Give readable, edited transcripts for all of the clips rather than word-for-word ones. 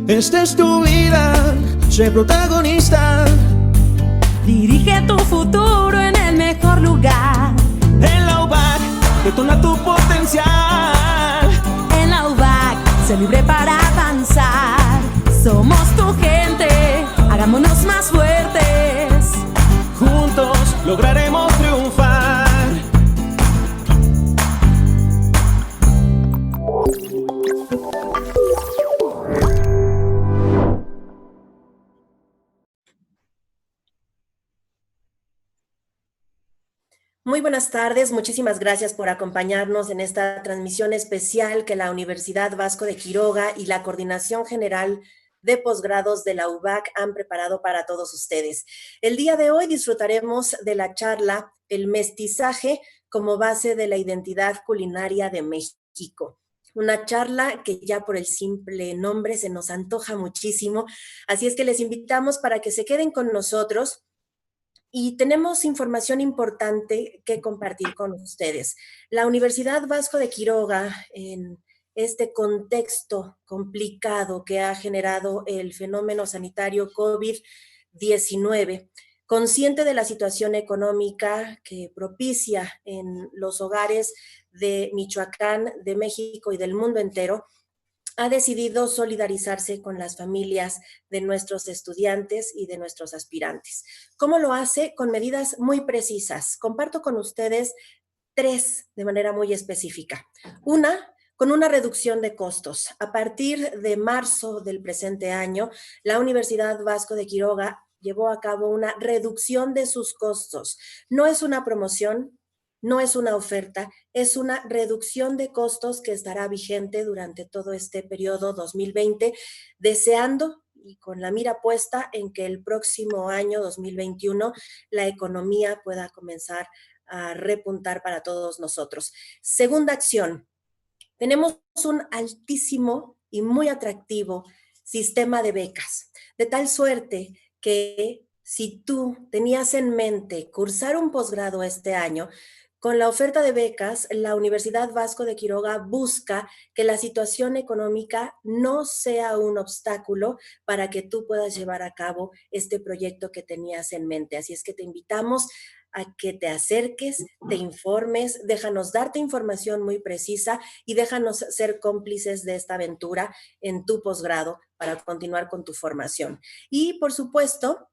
Esta es tu vida, sé protagonista. Dirige tu futuro en el mejor lugar. En la UBAC, detona tu potencial. En la UBAC, sé libre para avanzar. Somos tu gente, hagámonos más fuertes. Juntos lograremos triunfar. Muy buenas tardes, muchísimas gracias por acompañarnos en esta transmisión especial que la Universidad Vasco de Quiroga y la Coordinación General de Posgrados de la UBAC han preparado para todos ustedes. El día de hoy disfrutaremos de la charla El mestizaje como base de la identidad culinaria de México. Una charla que ya por el simple nombre se nos antoja muchísimo, así es que les invitamos para que se queden con nosotros. Y tenemos información importante que compartir con ustedes. La Universidad Vasco de Quiroga, en este contexto complicado que ha generado el fenómeno sanitario COVID-19, consciente de la situación económica que propicia en los hogares de Michoacán, de México y del mundo entero, ha decidido solidarizarse con las familias de nuestros estudiantes y de nuestros aspirantes. ¿Cómo lo hace? Con medidas muy precisas. Comparto con ustedes tres de manera muy específica. Una, con una reducción de costos. A partir de marzo del presente año, la Universidad Vasco de Quiroga llevó a cabo una reducción de sus costos. No es una promoción, no es una oferta, es una reducción de costos que estará vigente durante todo este periodo 2020, deseando y con la mira puesta en que el próximo año 2021 la economía pueda comenzar a repuntar para todos nosotros. Segunda acción, tenemos un altísimo y muy atractivo sistema de becas, de tal suerte que si tú tenías en mente cursar un posgrado este año, con la oferta de becas, la Universidad Vasco de Quiroga busca que la situación económica no sea un obstáculo para que tú puedas llevar a cabo este proyecto que tenías en mente. Así es que te invitamos a que te acerques, te informes, déjanos darte información muy precisa y déjanos ser cómplices de esta aventura en tu posgrado para continuar con tu formación. Y por supuesto,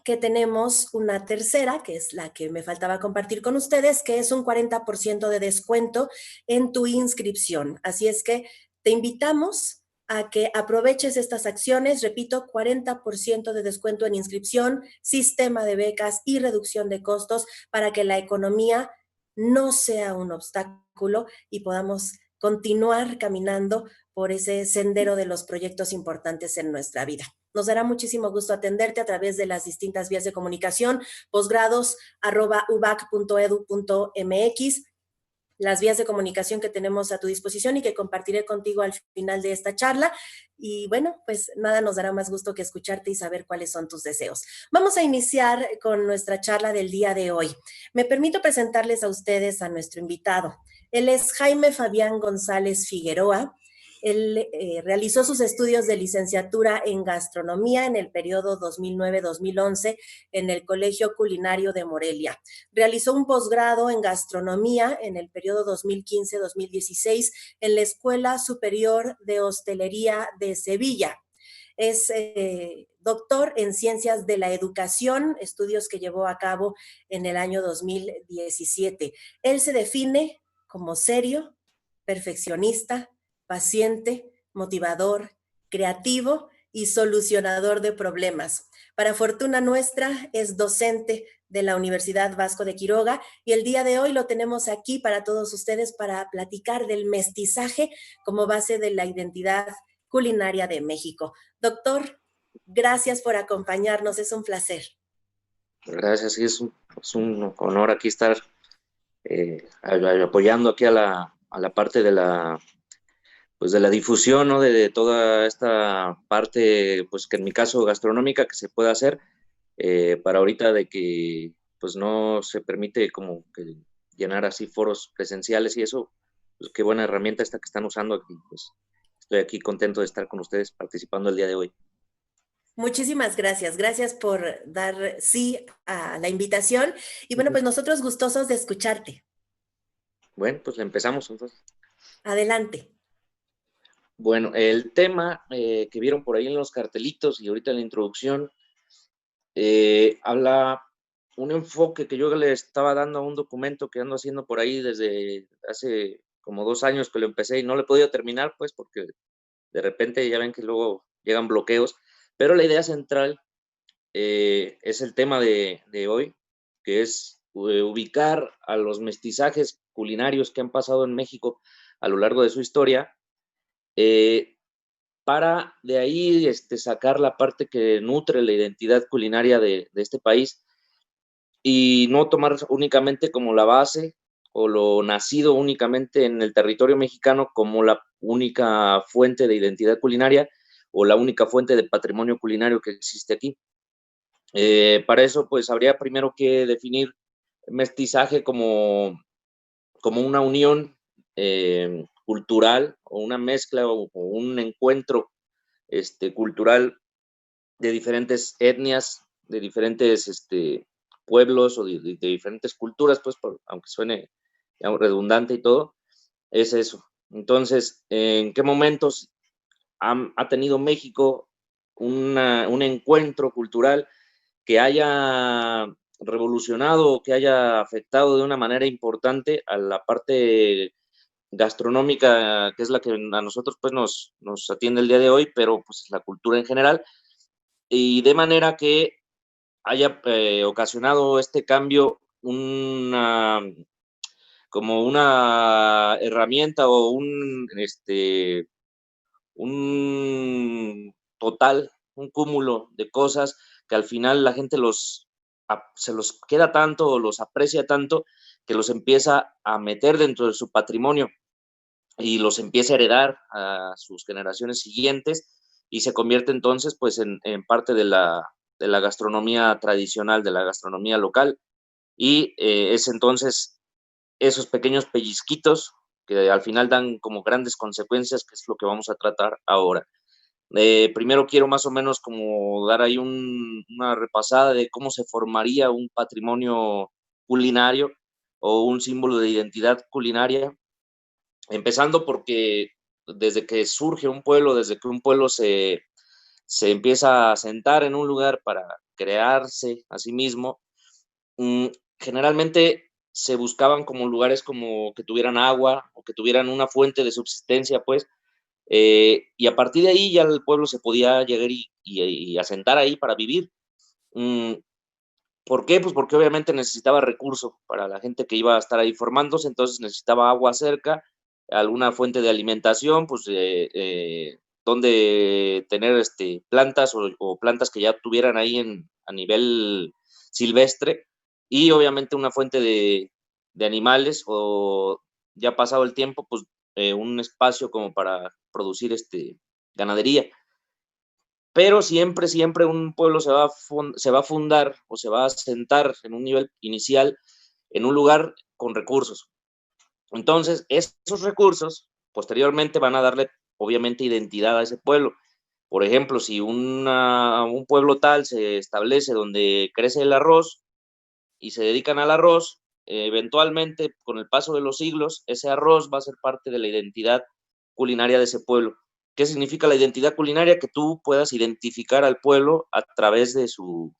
que tenemos una tercera, que es la que me faltaba compartir con ustedes, que es un 40% de descuento en tu inscripción. Así es que te invitamos a que aproveches estas acciones, repito, 40% de descuento en inscripción, sistema de becas y reducción de costos para que la economía no sea un obstáculo y podamos continuar caminando por ese sendero de los proyectos importantes en nuestra vida. Nos dará muchísimo gusto atenderte a través de las distintas vías de comunicación, posgrados@ubac.edu.mx, las vías de comunicación que tenemos a tu disposición y que compartiré contigo al final de esta charla. Y bueno, pues nada nos dará más gusto que escucharte y saber cuáles son tus deseos. Vamos a iniciar con nuestra charla del día de hoy. Me permito presentarles a ustedes a nuestro invitado. Él es Jaime Fabián González Figueroa. Él realizó sus estudios de licenciatura en gastronomía en el periodo 2009-2011 en el Colegio Culinario de Morelia. Realizó un posgrado en gastronomía en el periodo 2015-2016 en la Escuela Superior de Hostelería de Sevilla. Es doctor en Ciencias de la Educación, estudios que llevó a cabo en el año 2017. Él se define como serio, perfeccionista, paciente, motivador, creativo y solucionador de problemas. Para fortuna nuestra, es docente de la Universidad Vasco de Quiroga y el día de hoy lo tenemos aquí para todos ustedes para platicar del mestizaje como base de la identidad culinaria de México. Doctor, gracias por acompañarnos, es un placer. Gracias, sí, es un honor aquí estar apoyando aquí a la parte de la difusión, ¿no? de toda esta parte, pues que en mi caso gastronómica que se pueda hacer, para ahorita de que pues no se permite como que llenar así foros presenciales y eso, pues qué buena herramienta esta que están usando aquí, pues estoy aquí contento de estar con ustedes participando el día de hoy. Muchísimas gracias. Gracias por dar sí a la invitación. Y bueno, pues nosotros gustosos de escucharte. Bueno, pues empezamos entonces. Adelante. Bueno, el tema que vieron por ahí en los cartelitos y ahorita en la introducción, habla un enfoque que yo le estaba dando a un documento que ando haciendo por ahí desde hace como 2 años que lo empecé y no lo he podido terminar, pues porque de repente ya ven que luego llegan bloqueos, pero la idea central es el tema de hoy, que es ubicar a los mestizajes culinarios que han pasado en México a lo largo de su historia, para de ahí sacar la parte que nutre la identidad culinaria de este país y no tomar únicamente como la base o lo nacido únicamente en el territorio mexicano como la única fuente de identidad culinaria o la única fuente de patrimonio culinario que existe aquí. Para eso, pues habría primero que definir mestizaje como una unión cultural o una mezcla o un encuentro cultural de diferentes etnias, de diferentes pueblos o de diferentes culturas, pues, aunque suene digamos, redundante y todo, es eso. Entonces, ¿en qué momentos ha tenido México un encuentro cultural que haya revolucionado o que haya afectado de una manera importante a la parte gastronómica, que es la que a nosotros pues nos atiende el día de hoy, pero pues la cultura en general, y de manera que haya ocasionado este cambio como una herramienta o un total, un cúmulo de cosas que al final la gente se los queda tanto o los aprecia tanto que los empieza a meter dentro de su patrimonio y los empieza a heredar a sus generaciones siguientes y se convierte entonces pues en parte de la gastronomía tradicional, de la gastronomía local y es entonces esos pequeños pellizquitos que al final dan como grandes consecuencias, que es lo que vamos a tratar ahora. Primero quiero más o menos como dar ahí una repasada de cómo se formaría un patrimonio culinario o un símbolo de identidad culinaria, empezando porque desde que surge un pueblo, desde que un pueblo se empieza a sentar en un lugar para crearse a sí mismo, mm, generalmente se buscaban como lugares como que tuvieran agua o que tuvieran una fuente de subsistencia, pues, y a partir de ahí ya el pueblo se podía llegar y asentar ahí para vivir. Mm, ¿Por qué? Pues porque obviamente necesitaba recursos para la gente que iba a estar ahí formándose, entonces necesitaba agua cerca, alguna fuente de alimentación, pues donde tener plantas o plantas que ya tuvieran ahí a nivel silvestre y obviamente una fuente de animales o ya pasado el tiempo, pues un espacio como para producir ganadería. Pero siempre, siempre un pueblo se va a fundar o se va a sentar en un nivel inicial en un lugar con recursos. Entonces, esos recursos posteriormente van a darle, obviamente, identidad a ese pueblo. Por ejemplo, si un pueblo tal se establece donde crece el arroz y se dedican al arroz, eventualmente, con el paso de los siglos, ese arroz va a ser parte de la identidad culinaria de ese pueblo. ¿Qué significa la identidad culinaria? Que tú puedas identificar al pueblo a través de su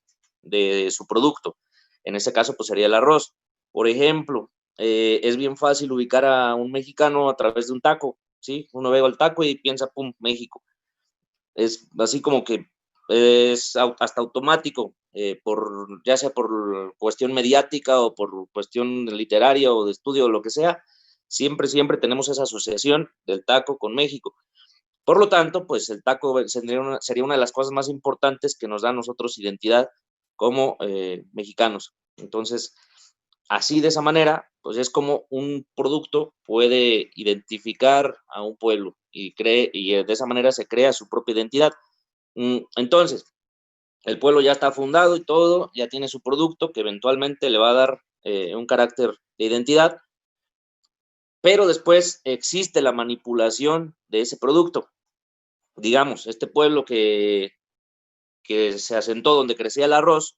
producto. En este caso, pues sería el arroz. Por ejemplo, es bien fácil ubicar a un mexicano a través de un taco, ¿sí? Uno ve el taco y piensa, pum, México. Es así como que es hasta automático, ya sea por cuestión mediática o por cuestión literaria o de estudio o lo que sea, siempre, siempre tenemos esa asociación del taco con México. Por lo tanto, pues el taco sería una de las cosas más importantes que nos da a nosotros identidad como mexicanos. Entonces, así de esa manera, pues es como un producto puede identificar a un pueblo y de esa manera se crea su propia identidad. Entonces, el pueblo ya está fundado y todo, ya tiene su producto que eventualmente le va a dar un carácter de identidad, pero después existe la manipulación de ese producto. digamos, este pueblo que se asentó donde crecía el arroz,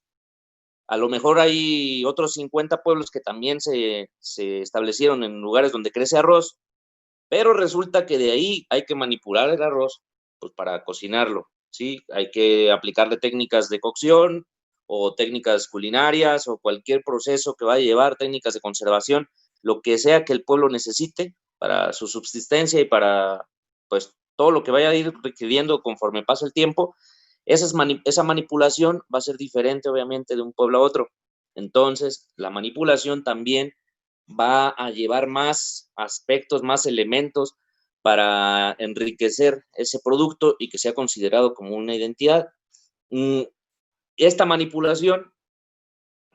a lo mejor hay otros 50 pueblos que también se establecieron en lugares donde crece arroz, pero resulta que de ahí hay que manipular el arroz, pues, para cocinarlo, ¿sí? Hay que aplicarle técnicas de cocción o técnicas culinarias o cualquier proceso que vaya a llevar, técnicas de conservación, lo que sea que el pueblo necesite para su subsistencia y para, pues, todo lo que vaya a ir requiriendo conforme pasa el tiempo. Esa manipulación va a ser diferente, obviamente, de un pueblo a otro. Entonces, la manipulación también va a llevar más aspectos, más elementos para enriquecer ese producto y que sea considerado como una identidad. Esta manipulación,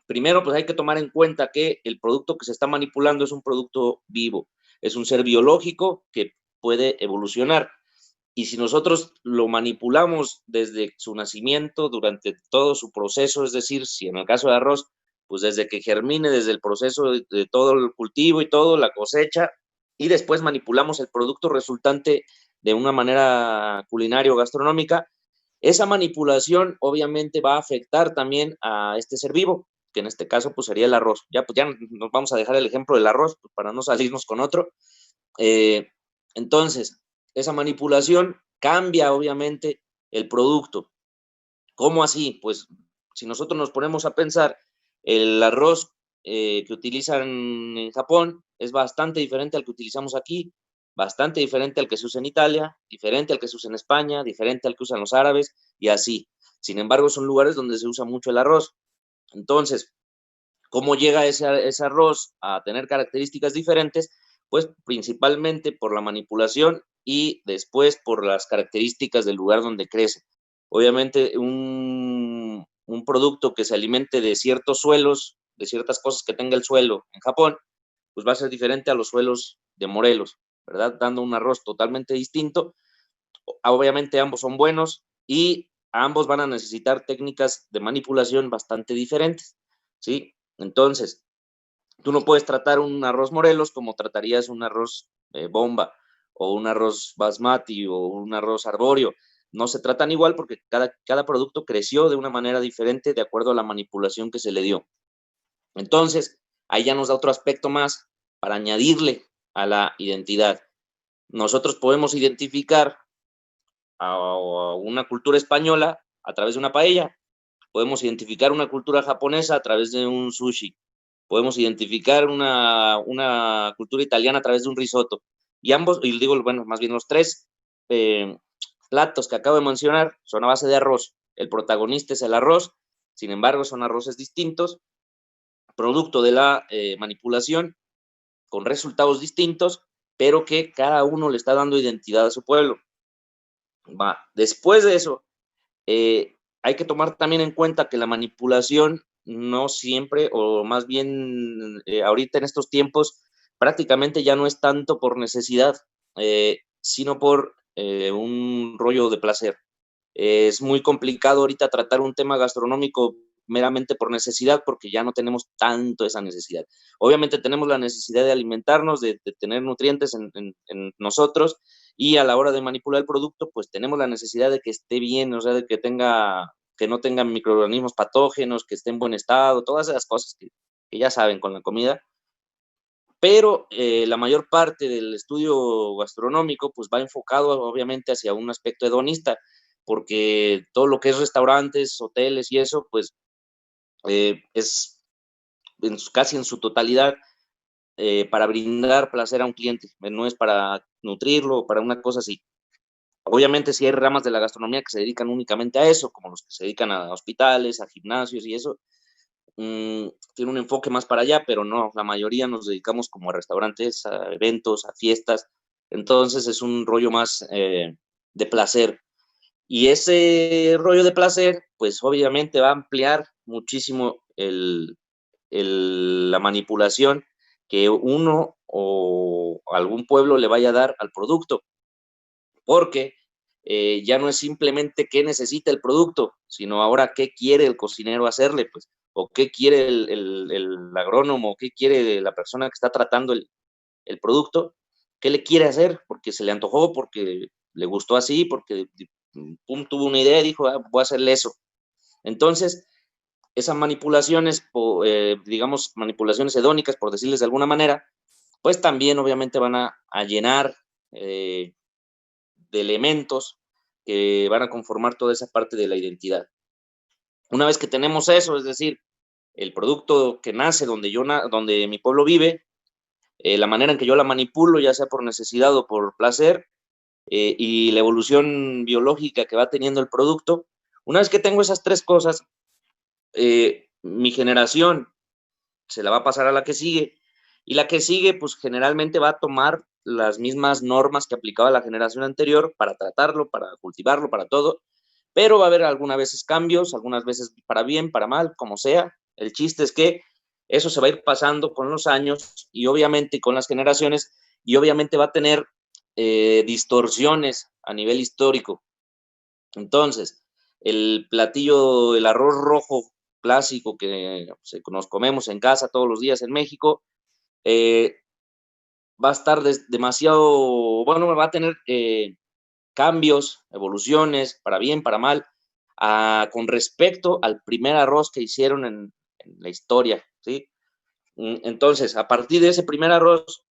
primero, pues hay que tomar en cuenta que el producto que se está manipulando es un producto vivo, es un ser biológico que puede evolucionar. Y si nosotros lo manipulamos desde su nacimiento, durante todo su proceso, es decir, si en el caso de arroz, pues desde que germine, desde el proceso de todo el cultivo y todo, la cosecha, y después manipulamos el producto resultante de una manera culinaria o gastronómica, esa manipulación obviamente va a afectar también a este ser vivo, que en este caso pues sería el arroz. Ya, pues ya nos vamos a dejar el ejemplo del arroz pues, para no salirnos con otro. Entonces, esa manipulación cambia obviamente el producto. ¿Cómo así? Pues si nosotros nos ponemos a pensar, el arroz que utilizan en Japón es bastante diferente al que utilizamos aquí, bastante diferente al que se usa en Italia, diferente al que se usa en España, diferente al que usan los árabes y así. Sin embargo, son lugares donde se usa mucho el arroz. Entonces, ¿cómo llega ese arroz a tener características diferentes? Pues principalmente por la manipulación y después por las características del lugar donde crece. Obviamente, un producto que se alimente de ciertos suelos, de ciertas cosas que tenga el suelo en Japón, pues va a ser diferente a los suelos de Morelos, ¿verdad? Dando un arroz totalmente distinto. Obviamente ambos son buenos y ambos van a necesitar técnicas de manipulación bastante diferentes, ¿sí? Entonces, tú no puedes tratar un arroz Morelos como tratarías un arroz bomba o un arroz basmati o un arroz arbóreo. No se tratan igual porque cada producto creció de una manera diferente de acuerdo a la manipulación que se le dio. Entonces, ahí ya nos da otro aspecto más para añadirle a la identidad. Nosotros podemos identificar a una cultura española a través de una paella, podemos identificar una cultura japonesa a través de un sushi, podemos identificar una cultura italiana a través de un risotto. Y ambos, y digo, bueno, más bien los tres platos que acabo de mencionar son a base de arroz. El protagonista es el arroz, sin embargo, son arroces distintos, producto de la manipulación, con resultados distintos, pero que cada uno le está dando identidad a su pueblo. Va. Después de eso, hay que tomar también en cuenta que la manipulación no siempre, o más bien ahorita en estos tiempos, prácticamente ya no es tanto por necesidad, sino por un rollo de placer. Es muy complicado ahorita tratar un tema gastronómico meramente por necesidad porque ya no tenemos tanto esa necesidad. Obviamente tenemos la necesidad de alimentarnos, de tener nutrientes en nosotros y a la hora de manipular el producto, pues tenemos la necesidad de que esté bien, o sea, de que no tenga microorganismos patógenos, que esté en buen estado, todas esas cosas que ya saben con la comida. Pero la mayor parte del estudio gastronómico pues va enfocado obviamente hacia un aspecto hedonista, porque todo lo que es restaurantes, hoteles y eso, pues es casi en su totalidad para brindar placer a un cliente, no es para nutrirlo o para una cosa así. Obviamente sí hay ramas de la gastronomía que se dedican únicamente a eso, como los que se dedican a hospitales, a gimnasios y eso, tiene un enfoque más para allá, pero no, la mayoría nos dedicamos como a restaurantes, a eventos, a fiestas, entonces es un rollo más de placer. Y ese rollo de placer, pues obviamente va a ampliar muchísimo la manipulación que uno o algún pueblo le vaya a dar al producto, porque ya no es simplemente qué necesita el producto, sino ahora qué quiere el cocinero hacerle, pues, o qué quiere el agrónomo, qué quiere la persona que está tratando el producto, qué le quiere hacer, porque se le antojó, porque le gustó así porque pum, tuvo una idea y dijo, voy a hacerle eso. Entonces, esas manipulaciones, digamos, manipulaciones hedónicas, por decirles de alguna manera, pues también obviamente van a llenar de elementos que van a conformar toda esa parte de la identidad. Una vez que tenemos eso, es decir, el producto que nace donde mi pueblo vive, la manera en que yo la manipulo, ya sea por necesidad o por placer, y la evolución biológica que va teniendo el producto, una vez que tengo esas tres cosas, mi generación se la va a pasar a la que sigue, y la que sigue, pues generalmente va a tomar las mismas normas que aplicaba la generación anterior para tratarlo, para cultivarlo, para todo, pero va a haber algunas veces cambios, algunas veces para bien, para mal, como sea. El chiste es que eso se va a ir pasando con los años y obviamente con las generaciones, y obviamente va a tener distorsiones a nivel histórico. Entonces, el platillo, el arroz rojo clásico que nos comemos en casa todos los días en México, va a estar demasiado, bueno, va a tener cambios, evoluciones, para bien, para mal, con respecto al primer arroz que hicieron en la historia, ¿sí? Entonces, a partir de ese primer arroz,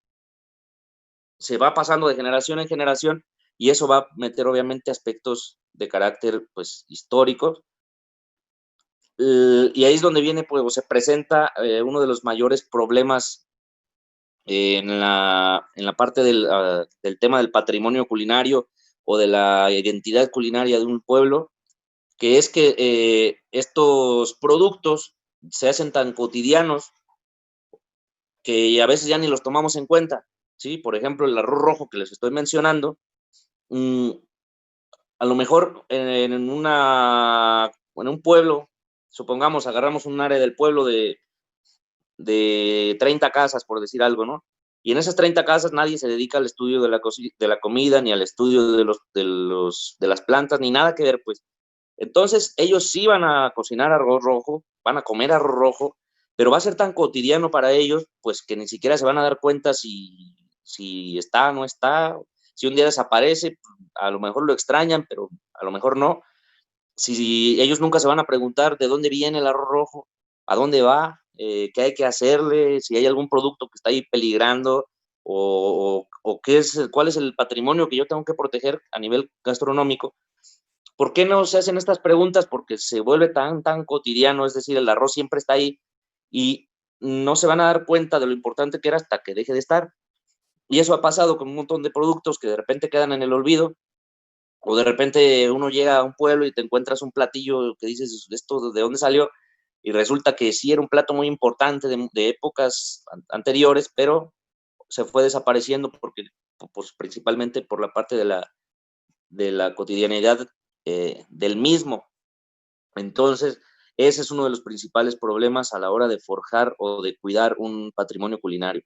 se va pasando de generación en generación y eso va a meter obviamente aspectos de carácter, pues, histórico. Y ahí es donde viene, pues, se presenta uno de los mayores problemas en la parte del tema del patrimonio culinario o de la identidad culinaria de un pueblo, que es que estos productos se hacen tan cotidianos que a veces ya ni los tomamos en cuenta, ¿sí? Por ejemplo, el arroz rojo que les estoy mencionando, a lo mejor en un pueblo, supongamos, agarramos un área del pueblo de 30 casas, por decir algo, ¿no? Y en esas 30 casas nadie se dedica al estudio de la comida, ni al estudio de las plantas, ni nada que ver, pues. Entonces, ellos sí van a cocinar arroz rojo, van a comer arroz rojo, pero va a ser tan cotidiano para ellos, pues que ni siquiera se van a dar cuenta si está o no está, si un día desaparece, a lo mejor lo extrañan, pero a lo mejor no. Si ellos nunca se van a preguntar de dónde viene el arroz rojo, a dónde va, qué hay que hacerle, si hay algún producto que está ahí peligrando, o cuál es el patrimonio que yo tengo que proteger a nivel gastronómico. ¿Por qué no se hacen estas preguntas? Porque se vuelve tan cotidiano, es decir, el arroz siempre está ahí y no se van a dar cuenta de lo importante que era hasta que deje de estar. Y eso ha pasado con un montón de productos que de repente quedan en el olvido, o de repente uno llega a un pueblo y te encuentras un platillo que dices, ¿esto de dónde salió? Y resulta que sí era un plato muy importante de épocas anteriores, pero se fue desapareciendo porque, pues, principalmente por la parte de la cotidianidad del mismo. Entonces, ese es uno de los principales problemas a la hora de forjar o de cuidar un patrimonio culinario.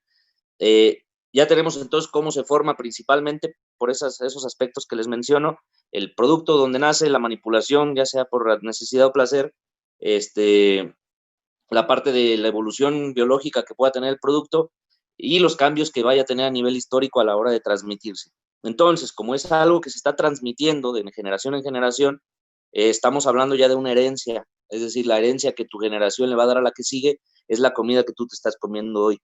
Ya tenemos entonces cómo se forma principalmente por esos aspectos que les menciono, el producto donde nace, la manipulación, ya sea por necesidad o placer, la parte de la evolución biológica que pueda tener el producto y los cambios que vaya a tener a nivel histórico a la hora de transmitirse. Entonces, como es algo que se está transmitiendo de generación en generación, estamos hablando ya de una herencia, es decir, la herencia que tu generación le va a dar a la que sigue es la comida que tú te estás comiendo hoy.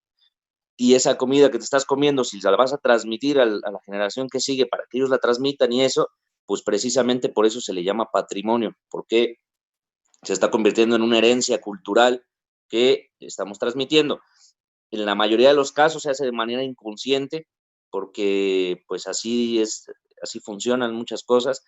Y esa comida que te estás comiendo, si la vas a transmitir a la generación que sigue para que ellos la transmitan y eso, pues precisamente por eso se le llama patrimonio, porque se está convirtiendo en una herencia cultural que estamos transmitiendo. En la mayoría de los casos se hace de manera inconsciente, porque pues así funcionan muchas cosas.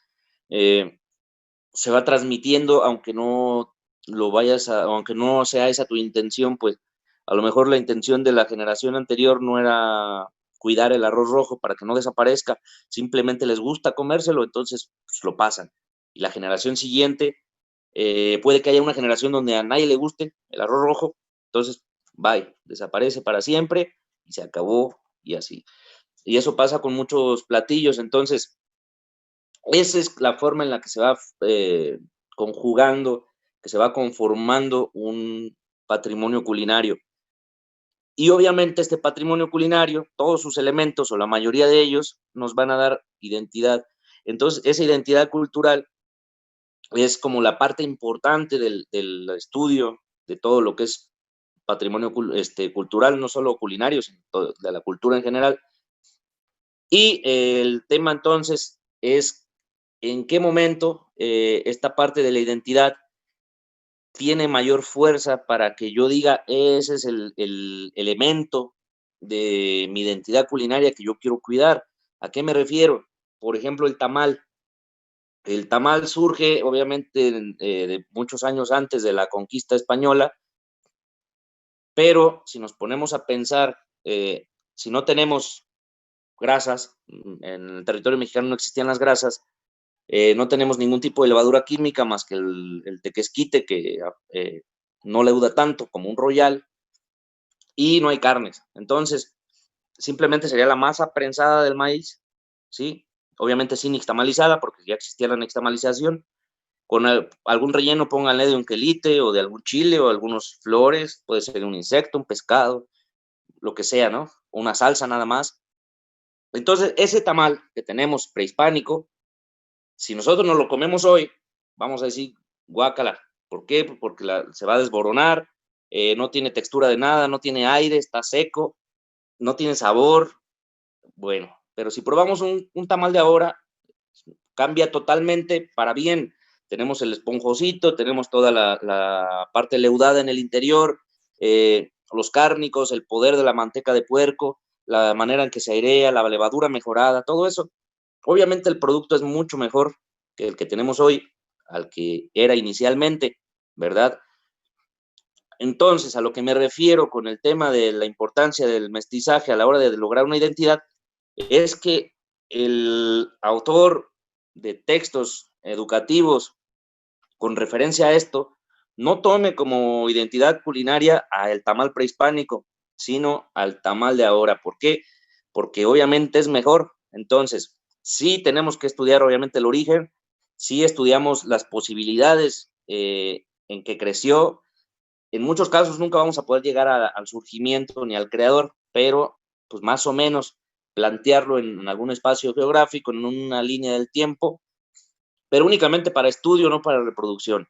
Se va transmitiendo, aunque no aunque no sea esa tu intención, pues a lo mejor la intención de la generación anterior no era cuidar el arroz rojo para que no desaparezca, simplemente les gusta comérselo, entonces pues, lo pasan. Y la generación siguiente, puede que haya una generación donde a nadie le guste el arroz rojo, entonces, bye, desaparece para siempre y se acabó y así. Y eso pasa con muchos platillos, entonces, esa es la forma en la que se va conjugando, que se va conformando un patrimonio culinario. Y obviamente este patrimonio culinario, todos sus elementos o la mayoría de ellos nos van a dar identidad. Entonces, esa identidad cultural es como la parte importante del estudio de todo lo que es patrimonio cultural, no solo culinario, sino de la cultura en general. Y el tema entonces es en qué momento esta parte de la identidad tiene mayor fuerza para que yo diga, ese es el elemento de mi identidad culinaria que yo quiero cuidar. ¿A qué me refiero? Por ejemplo, el tamal. El tamal surge, obviamente, de muchos años antes de la conquista española, pero si nos ponemos a pensar, si no tenemos grasas, en el territorio mexicano no existían las grasas, no tenemos ningún tipo de levadura química más que el tequesquite, que no leuda tanto como un royal, y no hay carnes. Entonces, simplemente sería la masa prensada del maíz, ¿sí? Obviamente sin nixtamalizada, porque ya existía la nixtamalización. Con algún relleno, pónganle de un quelite o de algún chile o algunos flores, puede ser un insecto, un pescado, lo que sea, ¿no? Una salsa nada más. Entonces, ese tamal que tenemos prehispánico, si nosotros nos lo comemos hoy, vamos a decir, guácala. ¿Por qué? Porque se va a desboronar, no tiene textura de nada, no tiene aire, está seco, no tiene sabor. Bueno, pero si probamos un tamal de ahora, cambia totalmente para bien. Tenemos el esponjosito, tenemos toda la parte leudada en el interior, los cárnicos, el poder de la manteca de puerco, la manera en que se airea, la levadura mejorada, todo eso. Obviamente el producto es mucho mejor que el que tenemos hoy, al que era inicialmente, ¿verdad? Entonces, a lo que me refiero con el tema de la importancia del mestizaje a la hora de lograr una identidad, es que el autor de textos educativos con referencia a esto no tome como identidad culinaria al tamal prehispánico, sino al tamal de ahora. ¿Por qué? Porque obviamente es mejor. Entonces, sí tenemos que estudiar obviamente el origen, sí estudiamos las posibilidades en que creció. En muchos casos nunca vamos a poder llegar al surgimiento ni al creador, pero pues más o menos plantearlo en algún espacio geográfico, en una línea del tiempo, pero únicamente para estudio, no para reproducción.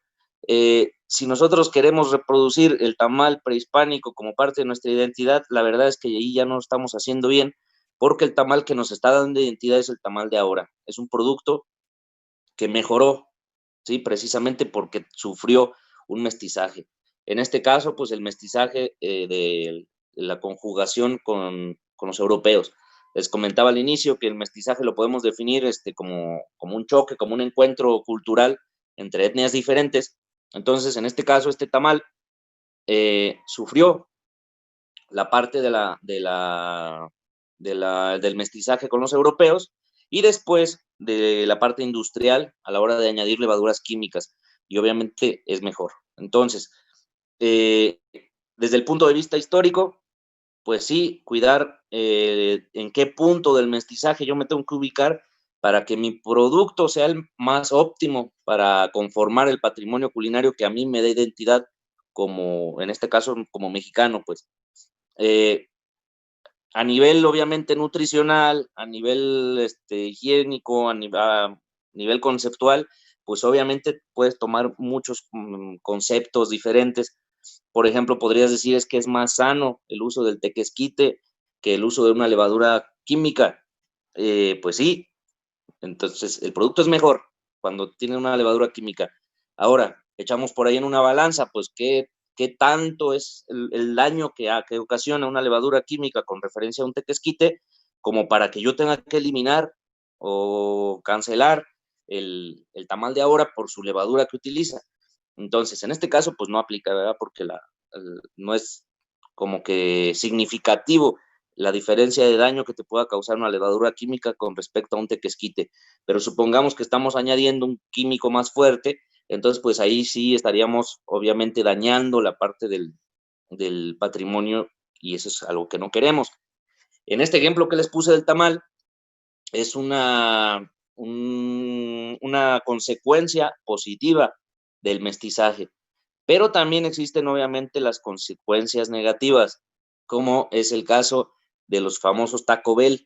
Si nosotros queremos reproducir el tamal prehispánico como parte de nuestra identidad, la verdad es que ahí ya no estamos haciendo bien, porque el tamal que nos está dando identidad es el tamal de ahora. Es un producto que mejoró, ¿sí? Precisamente porque sufrió un mestizaje. En este caso, pues el mestizaje de la conjugación con los europeos. Les comentaba al inicio que el mestizaje lo podemos definir como un choque, como un encuentro cultural entre etnias diferentes. Entonces, en este caso, este tamal sufrió la parte del mestizaje con los europeos y después de la parte industrial a la hora de añadir levaduras químicas, y obviamente es mejor. Entonces, desde el punto de vista histórico, pues sí, cuidar en qué punto del mestizaje yo me tengo que ubicar para que mi producto sea el más óptimo para conformar el patrimonio culinario que a mí me dé identidad como, en este caso, como mexicano, pues. Eh, a nivel, obviamente, nutricional, a nivel higiénico, a nivel conceptual, pues obviamente puedes tomar muchos conceptos diferentes. Por ejemplo, podrías decir es que es más sano el uso del tequesquite que el uso de una levadura química. Pues sí, entonces el producto es mejor cuando tiene una levadura química. Ahora, echamos por ahí en una balanza, pues qué tanto es el daño que ocasiona una levadura química con referencia a un tequesquite como para que yo tenga que eliminar o cancelar el tamal de ahora por su levadura que utiliza. Entonces, en este caso, pues no aplica, ¿verdad? Porque no es como que significativo la diferencia de daño que te pueda causar una levadura química con respecto a un tequesquite. Pero supongamos que estamos añadiendo un químico más fuerte, entonces pues ahí sí estaríamos obviamente dañando la parte del patrimonio y eso es algo que no queremos. En este ejemplo que les puse del tamal, es una consecuencia positiva del mestizaje, pero también existen obviamente las consecuencias negativas, como es el caso de los famosos Taco Bell.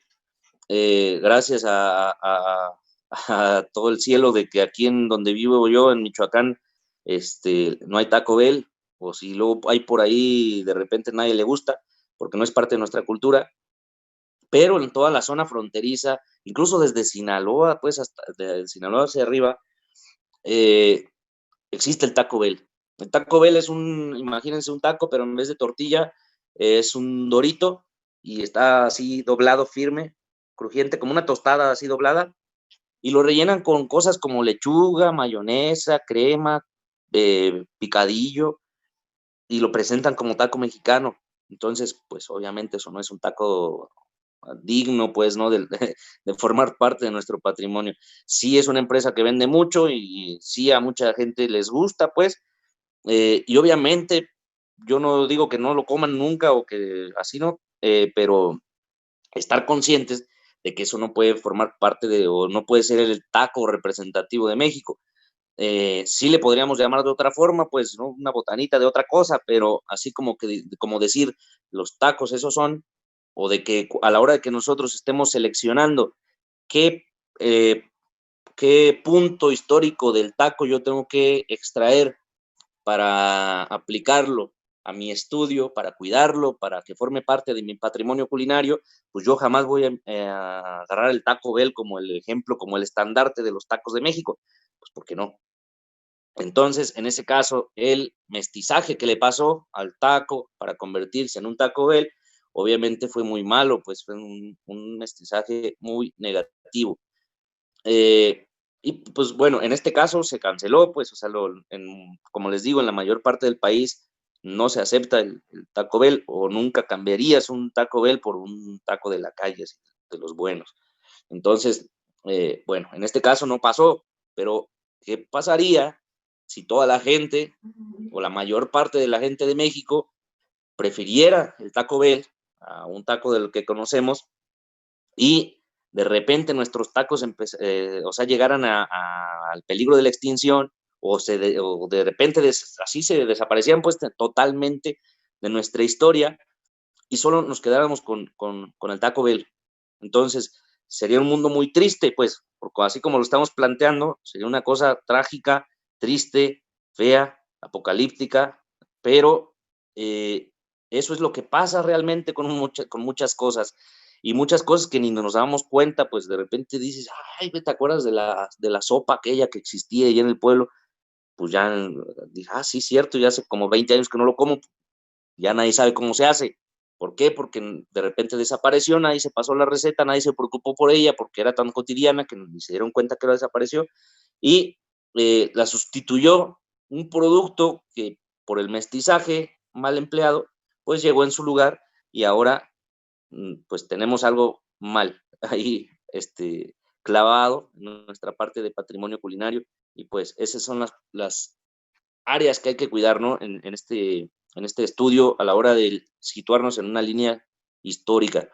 Gracias a a todo el cielo de que aquí en donde vivo yo, en Michoacán, no hay Taco Bell, o si luego hay por ahí, de repente nadie le gusta, porque no es parte de nuestra cultura, pero en toda la zona fronteriza, incluso desde Sinaloa, pues hasta de Sinaloa hacia arriba, eh, existe el Taco Bell. El Taco Bell es imagínense un taco, pero en vez de tortilla es un dorito y está así doblado firme, crujiente, como una tostada así doblada, y lo rellenan con cosas como lechuga, mayonesa, crema, picadillo, y lo presentan como taco mexicano. Entonces, pues obviamente eso no es un taco digno, pues, ¿no? De formar parte de nuestro patrimonio. Sí es una empresa que vende mucho y sí a mucha gente les gusta, pues, y obviamente yo no digo que no lo coman nunca o que así no, pero estar conscientes de que eso no puede formar parte de, o no puede ser el taco representativo de México. Sí le podríamos llamar de otra forma, pues, ¿no? Una botanita de otra cosa, pero así como decir los tacos esos son, o de que a la hora de que nosotros estemos seleccionando qué, eh, qué punto histórico del taco yo tengo que extraer para aplicarlo a mi estudio, para cuidarlo, para que forme parte de mi patrimonio culinario, pues yo jamás voy a agarrar el Taco Bell como el ejemplo, como el estandarte de los tacos de México, pues porque no. Entonces, en ese caso, el mestizaje que le pasó al taco para convertirse en un Taco Bell, obviamente fue muy malo, pues fue un mestizaje muy negativo. Eh, y pues bueno, en este caso se canceló, pues, o sea, como les digo, en la mayor parte del país no se acepta el Taco Bell o nunca cambiarías un Taco Bell por un taco de la calle, así, de los buenos. Entonces, bueno, en este caso no pasó, pero ¿qué pasaría si toda la gente o la mayor parte de la gente de México prefiriera el Taco Bell a un taco del que conocemos y de repente nuestros tacos o sea, llegaran al peligro de la extinción o de repente así se desaparecían pues totalmente de nuestra historia y solo nos quedáramos con el Taco Bell? Entonces, sería un mundo muy triste, pues, porque así como lo estamos planteando, sería una cosa trágica, triste, fea, apocalíptica, pero eso es lo que pasa realmente con muchas cosas. Y muchas cosas que ni nos damos cuenta, pues de repente dices, ay, ¿te acuerdas de la sopa aquella que existía ahí en el pueblo? Pues ya dije, sí, cierto, ya hace como 20 años que no lo como, ya nadie sabe cómo se hace. ¿Por qué? Porque de repente desapareció, nadie se pasó la receta, nadie se preocupó por ella porque era tan cotidiana que ni se dieron cuenta que la desapareció y la sustituyó un producto que por el mestizaje mal empleado, pues llegó en su lugar y ahora pues tenemos algo mal ahí clavado en nuestra parte de patrimonio culinario y pues esas son las áreas que hay que cuidar, ¿no? En este estudio a la hora de situarnos en una línea histórica.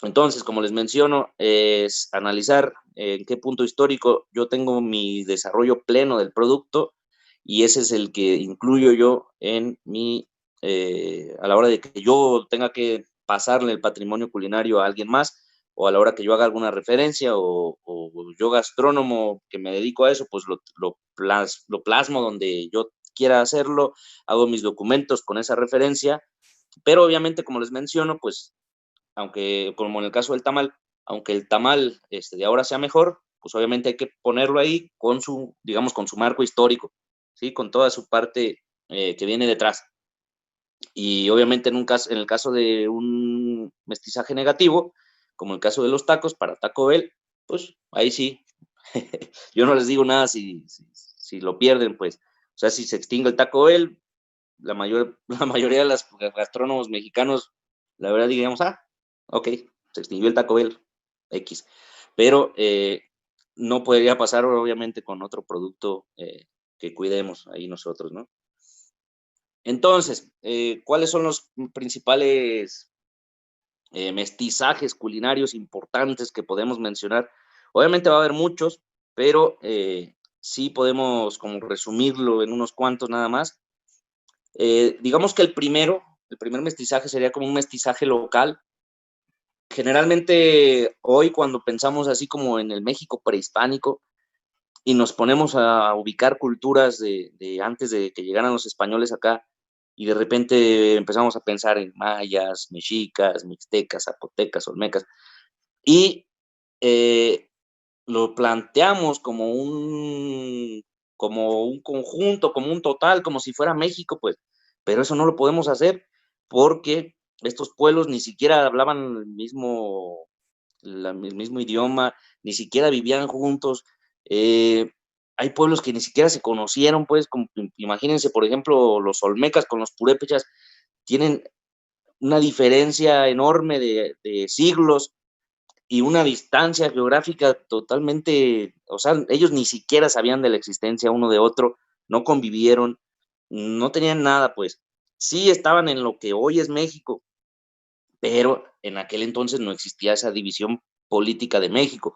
Entonces, como les menciono, es analizar en qué punto histórico yo tengo mi desarrollo pleno del producto y ese es el que incluyo yo en a la hora de que yo tenga que pasarle el patrimonio culinario a alguien más o a la hora que yo haga alguna referencia o yo gastrónomo que me dedico a eso, pues lo plasmo donde yo quiera hacerlo, hago mis documentos con esa referencia, pero obviamente, como les menciono, pues aunque como en el caso del tamal, aunque el tamal de ahora sea mejor, pues obviamente hay que ponerlo ahí con su, digamos, con su marco histórico, ¿sí? Con toda su parte que viene detrás. Y obviamente en el caso de un mestizaje negativo, como el caso de los tacos para Taco Bell, pues ahí sí, yo no les digo nada si lo pierden, pues, o sea, si se extingue el Taco Bell, la mayoría de los gastrónomos mexicanos, la verdad diríamos, ok, se extinguió el Taco Bell, X, pero no podría pasar obviamente con otro producto que cuidemos ahí nosotros, ¿no? Entonces, ¿cuáles son los principales mestizajes culinarios importantes que podemos mencionar? Obviamente va a haber muchos, pero sí podemos como resumirlo en unos cuantos nada más. Digamos que el primer mestizaje sería como un mestizaje local, generalmente hoy cuando pensamos así como en el México prehispánico y nos ponemos a ubicar culturas de antes de que llegaran los españoles acá, y de repente empezamos a pensar en mayas, mexicas, mixtecas, zapotecas, olmecas, y eh, lo planteamos como un conjunto, como un total, como si fuera México, pues, pero eso no lo podemos hacer porque estos pueblos ni siquiera hablaban el mismo idioma, ni siquiera vivían juntos. Eh, Hay pueblos que ni siquiera se conocieron, pues, como, imagínense, por ejemplo, los olmecas con los purépechas tienen una diferencia enorme de siglos y una distancia geográfica totalmente, o sea, ellos ni siquiera sabían de la existencia uno de otro, no convivieron, no tenían nada, pues. Sí estaban en lo que hoy es México, pero en aquel entonces no existía esa división política de México.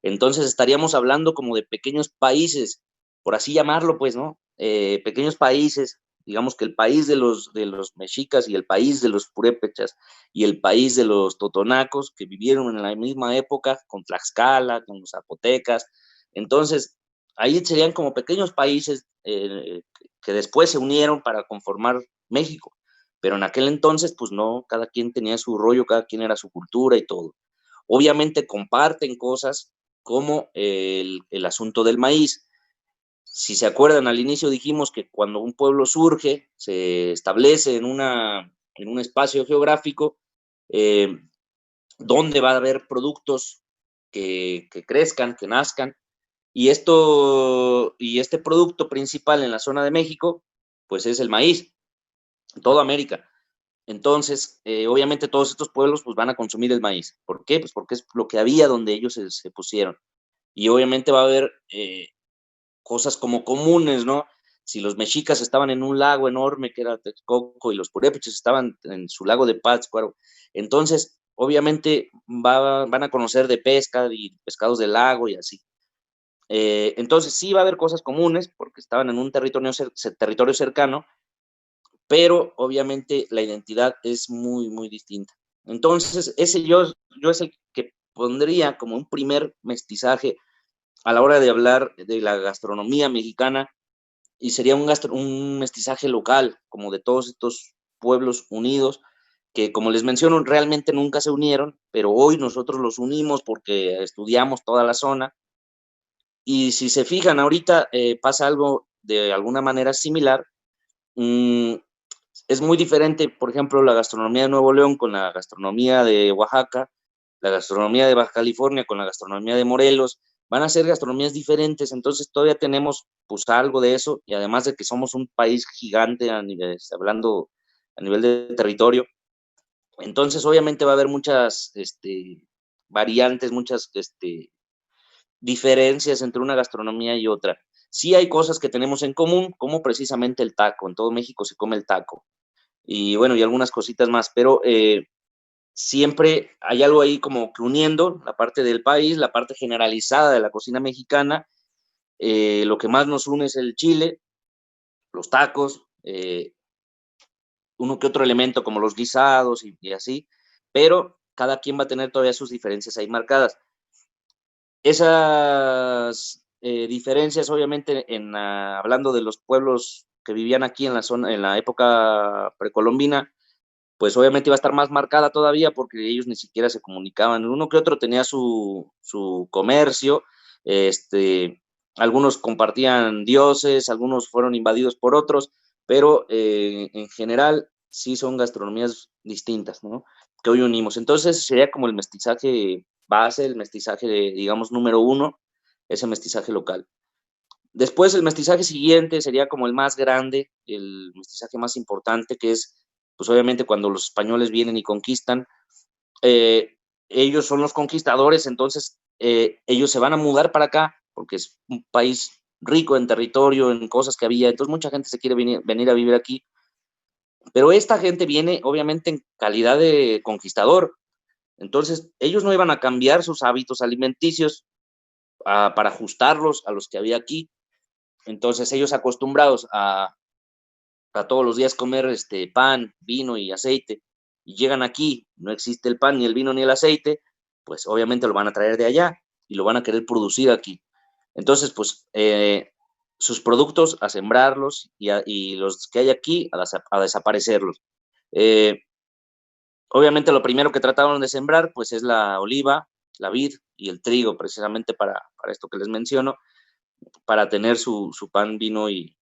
Entonces estaríamos hablando como de pequeños países, por así llamarlo, pues, ¿no? Pequeños países, digamos que el país de los mexicas y el país de los purépechas y el país de los totonacos que vivieron en la misma época con Tlaxcala, con los zapotecas. Entonces, ahí serían como pequeños países que después se unieron para conformar México. Pero en aquel entonces, pues no, cada quien tenía su rollo, cada quien era su cultura y todo. Obviamente comparten cosas como el asunto del maíz. Si se acuerdan, al inicio dijimos que cuando un pueblo surge, se establece en un espacio geográfico eh, donde va a haber productos que crezcan, que nazcan, y este producto principal en la zona de México, pues es el maíz, en toda América. Entonces, obviamente todos estos pueblos pues van a consumir el maíz. ¿Por qué? Pues porque es lo que había donde ellos se pusieron. Y obviamente va a haber cosas como comunes, ¿no? Si los mexicas estaban en un lago enorme que era Texcoco y los purépechas estaban en su lago de Pátzcuaro, entonces obviamente van a conocer de pesca y pescados del lago y así. Entonces sí va a haber cosas comunes porque estaban en un territorio cercano, pero obviamente la identidad es muy, muy distinta. Entonces, yo es el que pondría como un primer mestizaje a la hora de hablar de la gastronomía mexicana y sería un mestizaje local, como de todos estos pueblos unidos, que como les menciono, realmente nunca se unieron, pero hoy nosotros los unimos porque estudiamos toda la zona. Y si se fijan, ahorita pasa algo de alguna manera similar. Mm, es muy diferente, por ejemplo, la gastronomía de Nuevo León con la gastronomía de Oaxaca, la gastronomía de Baja California con la gastronomía de Morelos, van a ser gastronomías diferentes, entonces todavía tenemos pues algo de eso, y además de que somos un país gigante hablando a nivel de territorio, entonces obviamente va a haber muchas variantes, muchas diferencias entre una gastronomía y otra. Sí hay cosas que tenemos en común, como precisamente el taco, en todo México se come el taco, y bueno, y algunas cositas más, pero siempre hay algo ahí como que uniendo la parte del país, la parte generalizada de la cocina mexicana, lo que más nos une es el chile, los tacos, uno que otro elemento como los guisados y así, pero cada quien va a tener todavía sus diferencias ahí marcadas. Esas diferencias, obviamente, hablando de los pueblos que vivían aquí en la zona, en la época precolombina, pues obviamente iba a estar más marcada todavía porque ellos ni siquiera se comunicaban. Uno que otro tenía su comercio, algunos compartían dioses, algunos fueron invadidos por otros, pero en general sí son gastronomías distintas, ¿no? Que hoy unimos. Entonces sería como el mestizaje base, el mestizaje, digamos, número uno, ese mestizaje local. Después el mestizaje siguiente sería como el más grande, el mestizaje más importante, que es, pues obviamente cuando los españoles vienen y conquistan, eh, ellos son los conquistadores, entonces ellos se van a mudar para acá, porque es un país rico en territorio, en cosas que había, entonces mucha gente se quiere venir a vivir aquí, pero esta gente viene obviamente en calidad de conquistador, entonces ellos no iban a cambiar sus hábitos alimenticios para ajustarlos a los que había aquí, entonces ellos acostumbrados a todos los días comer pan, vino y aceite, y llegan aquí, no existe el pan, ni el vino, ni el aceite, pues obviamente lo van a traer de allá y lo van a querer producir aquí. Entonces, pues sus productos a sembrarlos y los que hay aquí a desaparecerlos. Obviamente lo primero que trataron de sembrar pues es la oliva, la vid y el trigo, precisamente para esto que les menciono, para tener su pan, vino y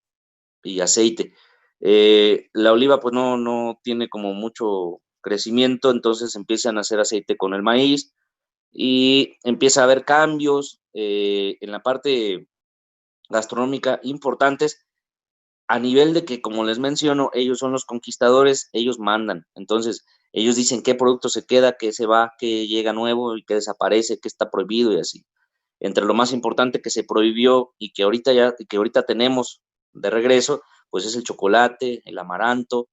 aceite. La oliva pues no tiene como mucho crecimiento, entonces empiezan a hacer aceite con el maíz y empieza a haber cambios en la parte gastronómica importantes a nivel de que, como les menciono, ellos son los conquistadores, ellos mandan. Entonces, ellos dicen qué producto se queda, qué se va, qué llega nuevo y qué desaparece, qué está prohibido y así. Entre lo más importante que se prohibió y que ahorita tenemos de regreso, pues es el chocolate, el amaranto,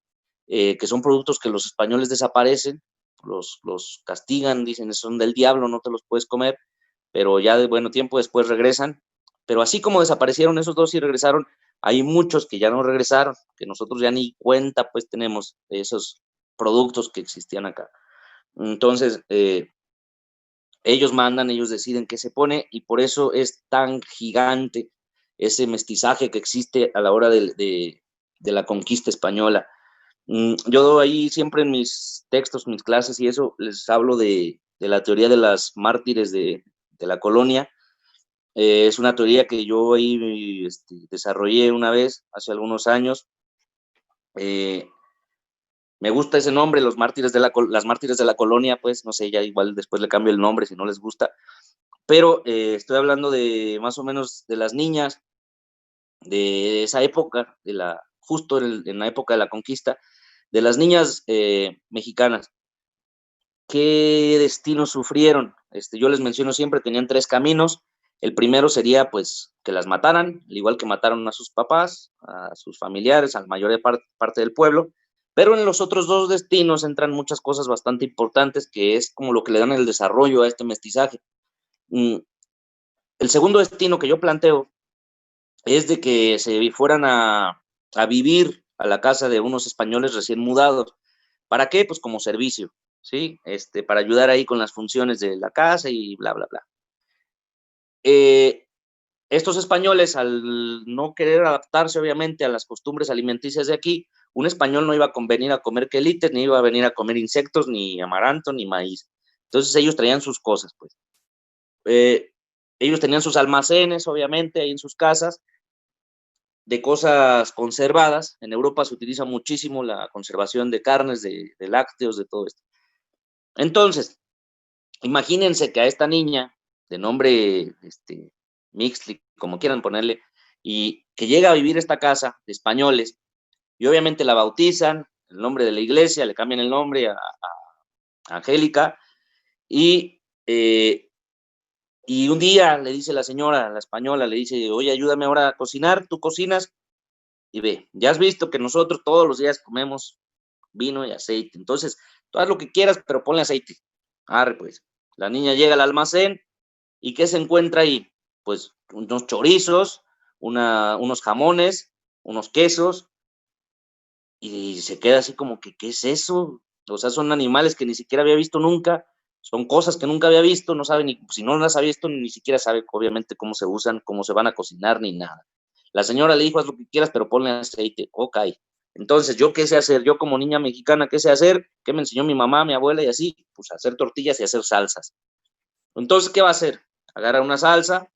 que son productos que los españoles desaparecen, los castigan, dicen son del diablo, no te los puedes comer, pero ya de buen tiempo después regresan. Pero así como desaparecieron esos dos y regresaron, hay muchos que ya no regresaron, que nosotros ya ni cuenta pues tenemos de esos productos que existían acá. Entonces, ellos mandan, ellos deciden qué se pone y por eso es tan gigante ese mestizaje que existe a la hora de la conquista española. Yo ahí siempre en mis textos, mis clases y eso, les hablo de la teoría de las mártires de la colonia. Es una teoría que yo ahí desarrollé una vez, hace algunos años. Me gusta ese nombre, las mártires de la colonia, pues, no sé, ya igual después le cambio el nombre si no les gusta, pero estoy hablando de más o menos de las niñas de esa época, justo en la época de la conquista, de las niñas mexicanas. ¿Qué destinos sufrieron? Yo les menciono siempre, tenían 3 caminos. El primero sería, pues, que las mataran, al igual que mataron a sus papás, a sus familiares, a la mayor parte del pueblo. Pero en los otros 2 destinos entran muchas cosas bastante importantes, que es como lo que le dan el desarrollo a este mestizaje. El segundo destino que yo planteo es de que se fueran a vivir a la casa de unos españoles recién mudados. ¿Para qué? Pues como servicio, ¿sí? Para ayudar ahí con las funciones de la casa y bla, bla, bla. Estos españoles, al no querer adaptarse, obviamente, a las costumbres alimenticias de aquí, un español no iba a venir a comer quelites, ni iba a venir a comer insectos, ni amaranto, ni maíz. Entonces ellos traían sus cosas, pues. Ellos tenían sus almacenes, obviamente, ahí en sus casas, de cosas conservadas. En Europa se utiliza muchísimo la conservación de carnes, de lácteos, de todo esto. Entonces, imagínense que a esta niña, de nombre Mixtli, como quieran ponerle, y que llega a vivir esta casa de españoles, y obviamente la bautizan, el nombre de la iglesia, le cambian el nombre a Angélica, y un día le dice la señora, la española, le dice, oye, ayúdame ahora a cocinar, tú cocinas, y ve, ya has visto que nosotros todos los días comemos vino y aceite, entonces, tú haz lo que quieras, pero ponle aceite. Arre, pues. La niña llega al almacén, ¿y qué se encuentra ahí? Pues unos chorizos, unos jamones, unos quesos, y se queda así como que, ¿qué es eso? O sea, son animales que ni siquiera había visto nunca, son cosas que nunca había visto, no sabe ni, si no las había visto, ni siquiera sabe, obviamente, cómo se usan, cómo se van a cocinar, ni nada. La señora le dijo, haz lo que quieras, pero ponle aceite. Ok. Entonces, ¿yo qué sé hacer? Yo como niña mexicana, ¿qué sé hacer? ¿Qué me enseñó mi mamá, mi abuela y así? Pues hacer tortillas y hacer salsas. Entonces, ¿qué va a hacer? Agarra una salsa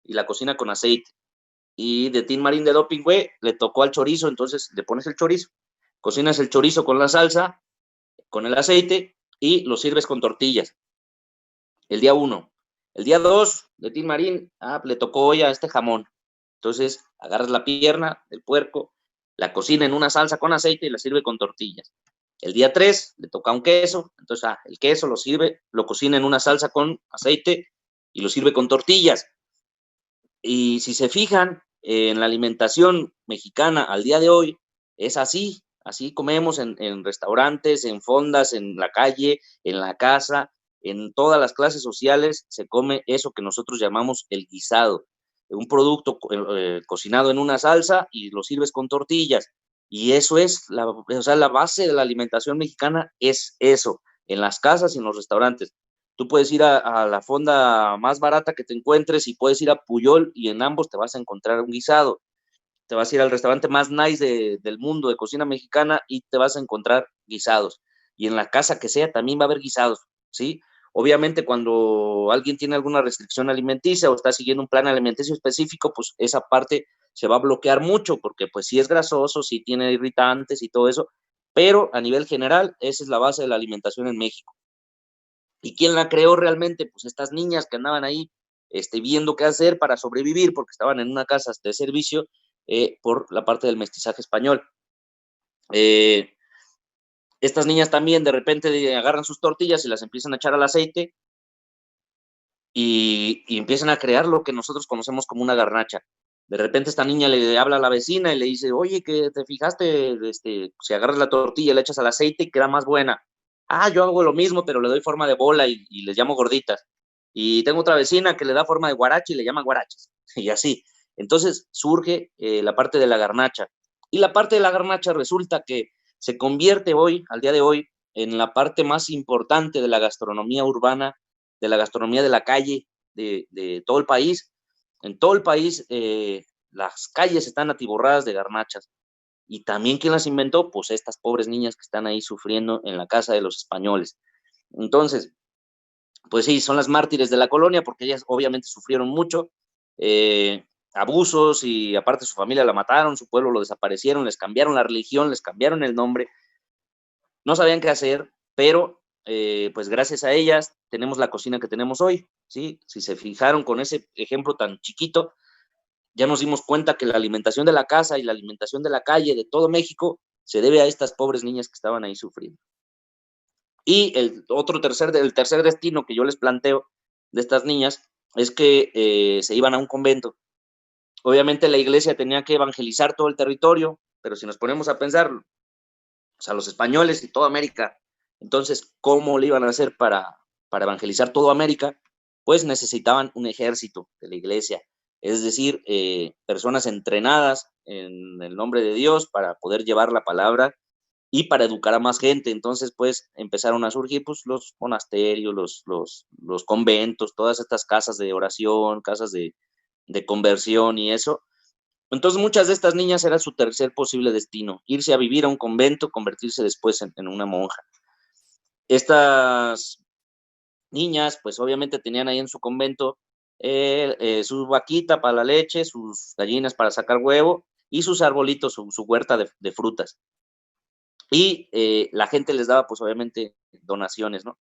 y la cocina con aceite. Y de Tin Marín de Doping, güey, le tocó al chorizo, entonces le pones el chorizo, cocinas el chorizo con la salsa, con el aceite y lo sirves con tortillas. El día 1. El día 2 de Tin Marín, le tocó ya jamón. Entonces, agarras la pierna del puerco, la cocina en una salsa con aceite y la sirve con tortillas. El día 3 le toca un queso, entonces el queso lo cocina en una salsa con aceite y lo sirve con tortillas. Y si se fijan en la alimentación mexicana al día de hoy, es así comemos en restaurantes, en fondas, en la calle, en la casa, en todas las clases sociales se come eso que nosotros llamamos el guisado, un producto cocinado en una salsa y lo sirves con tortillas. Y eso es, o sea, la base de la alimentación mexicana es eso, en las casas y en los restaurantes. Tú puedes ir a la fonda más barata que te encuentres y puedes ir a Puyol y en ambos te vas a encontrar un guisado. Te vas a ir al restaurante más nice del mundo de cocina mexicana y te vas a encontrar guisados. Y en la casa que sea también va a haber guisados, ¿sí? Obviamente cuando alguien tiene alguna restricción alimenticia o está siguiendo un plan alimenticio específico, pues esa parte se va a bloquear mucho porque pues sí es grasoso, sí tiene irritantes y todo eso, pero a nivel general esa es la base de la alimentación en México. ¿Y quién la creó realmente? Pues estas niñas que andaban ahí viendo qué hacer para sobrevivir porque estaban en una casa de servicio por la parte del mestizaje español. Estas niñas también de repente agarran sus tortillas y las empiezan a echar al aceite y empiezan a crear lo que nosotros conocemos como una garnacha. De repente esta niña le habla a la vecina y le dice, oye, que te fijaste, si agarras la tortilla, le echas al aceite y queda más buena. Ah, yo hago lo mismo, pero le doy forma de bola y les llamo gorditas. Y tengo otra vecina que le da forma de guarache y le llama guaraches. Y así. Entonces surge la parte de la garnacha. Y la parte de la garnacha resulta que se convierte hoy, al día de hoy, en la parte más importante de la gastronomía urbana, de la gastronomía de la calle, de todo el país. En todo el país las calles están atiborradas de garnachas. Y también, ¿quién las inventó? Pues estas pobres niñas que están ahí sufriendo en la casa de los españoles. Entonces, pues sí, son las mártires de la colonia porque ellas obviamente sufrieron mucho, abusos y aparte su familia la mataron, su pueblo lo desaparecieron, les cambiaron la religión, les cambiaron el nombre, no sabían qué hacer, pero pues gracias a ellas tenemos la cocina que tenemos hoy, ¿sí? Si se fijaron con ese ejemplo tan chiquito, ya nos dimos cuenta que la alimentación de la casa y la alimentación de la calle de todo México se debe a estas pobres niñas que estaban ahí sufriendo. Y el tercer destino que yo les planteo de estas niñas es que se iban a un convento. Obviamente la iglesia tenía que evangelizar todo el territorio, pero si nos ponemos a pensar, o sea, los españoles y toda América, entonces, ¿cómo le iban a hacer para evangelizar toda América? Pues necesitaban un ejército de la iglesia, es decir, personas entrenadas en el nombre de Dios para poder llevar la palabra y para educar a más gente. Entonces, pues, empezaron a surgir pues, los monasterios, los conventos, todas estas casas de oración, casas de conversión y eso. Entonces, muchas de estas niñas era su tercer posible destino, irse a vivir a un convento, convertirse después en una monja. Estas niñas, pues obviamente tenían ahí en su convento su vaquita para la leche, sus gallinas para sacar huevo y sus arbolitos, su huerta de frutas. Y la gente les daba, pues obviamente, donaciones, ¿no?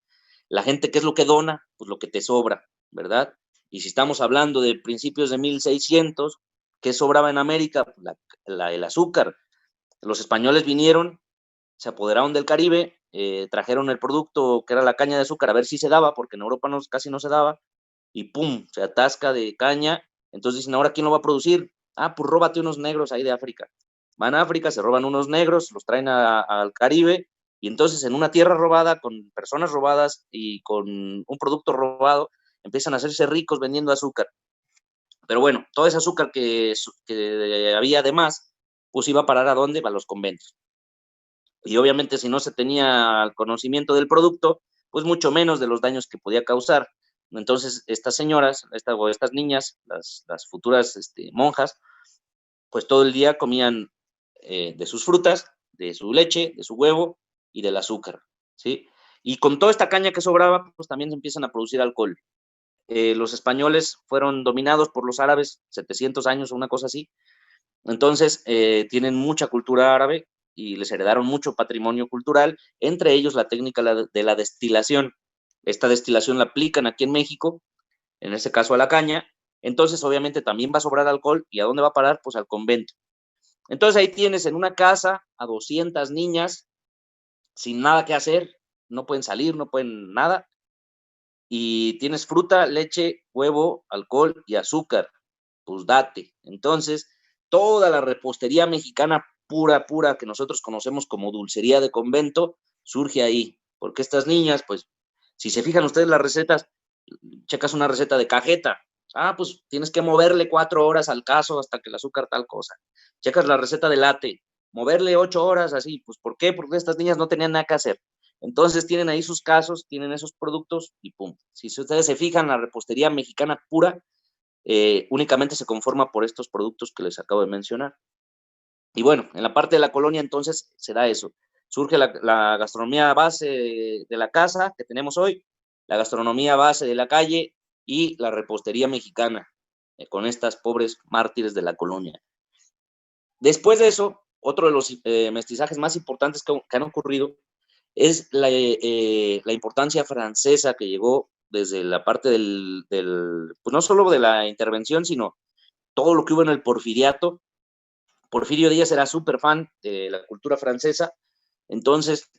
La gente, ¿qué es lo que dona? Pues lo que te sobra, ¿verdad? Y si estamos hablando de principios de 1600, ¿qué sobraba en América? Pues el azúcar. Los españoles vinieron, se apoderaron del Caribe, trajeron el producto que era la caña de azúcar a ver si se daba, porque en Europa casi no se daba, y pum, se atasca de caña. Entonces dicen, ¿ahora quién lo va a producir? Ah, pues róbate unos negros ahí de África. Van a África, se roban unos negros, los traen al Caribe, y entonces en una tierra robada, con personas robadas y con un producto robado, empiezan a hacerse ricos vendiendo azúcar. Pero bueno, todo ese azúcar que había además, pues iba a parar ¿a dónde? A los conventos. Y obviamente si no se tenía conocimiento del producto, pues mucho menos de los daños que podía causar. Entonces estas señoras, estas niñas, las futuras monjas, pues todo el día comían de sus frutas, de su leche, de su huevo y del azúcar, ¿sí? Y con toda esta caña que sobraba, pues también se empiezan a producir alcohol. Los españoles fueron dominados por los árabes 700 años o una cosa así, entonces tienen mucha cultura árabe y les heredaron mucho patrimonio cultural, entre ellos la técnica de la destilación. Esta destilación la aplican aquí en México, en este caso a la caña, entonces obviamente también va a sobrar alcohol, ¿y a dónde va a parar? Pues al convento. Entonces ahí tienes en una casa a 200 niñas sin nada que hacer, no pueden salir, no pueden nada, y tienes fruta, leche, huevo, alcohol y azúcar, pues date. Entonces, toda la repostería mexicana pura, pura, que nosotros conocemos como dulcería de convento, surge ahí, porque estas niñas, pues, si se fijan ustedes las recetas, checas una receta de cajeta, pues tienes que moverle 4 horas al caso hasta que el azúcar tal cosa. Checas la receta de latte, moverle 8 horas así. Pues ¿por qué? Porque estas niñas no tenían nada que hacer. Entonces tienen ahí sus casos, tienen esos productos y pum. Si ustedes se fijan, la repostería mexicana pura únicamente se conforma por estos productos que les acabo de mencionar. Y bueno, en la parte de la colonia entonces se da eso. Surge la gastronomía base de la casa que tenemos hoy, la gastronomía base de la calle y la repostería mexicana con estas pobres mártires de la colonia. Después de eso, otro de los mestizajes más importantes que han ocurrido es la importancia francesa que llegó desde la parte pues no solo de la intervención, sino todo lo que hubo en el porfiriato. Porfirio Díaz era súper fan de la cultura francesa, entonces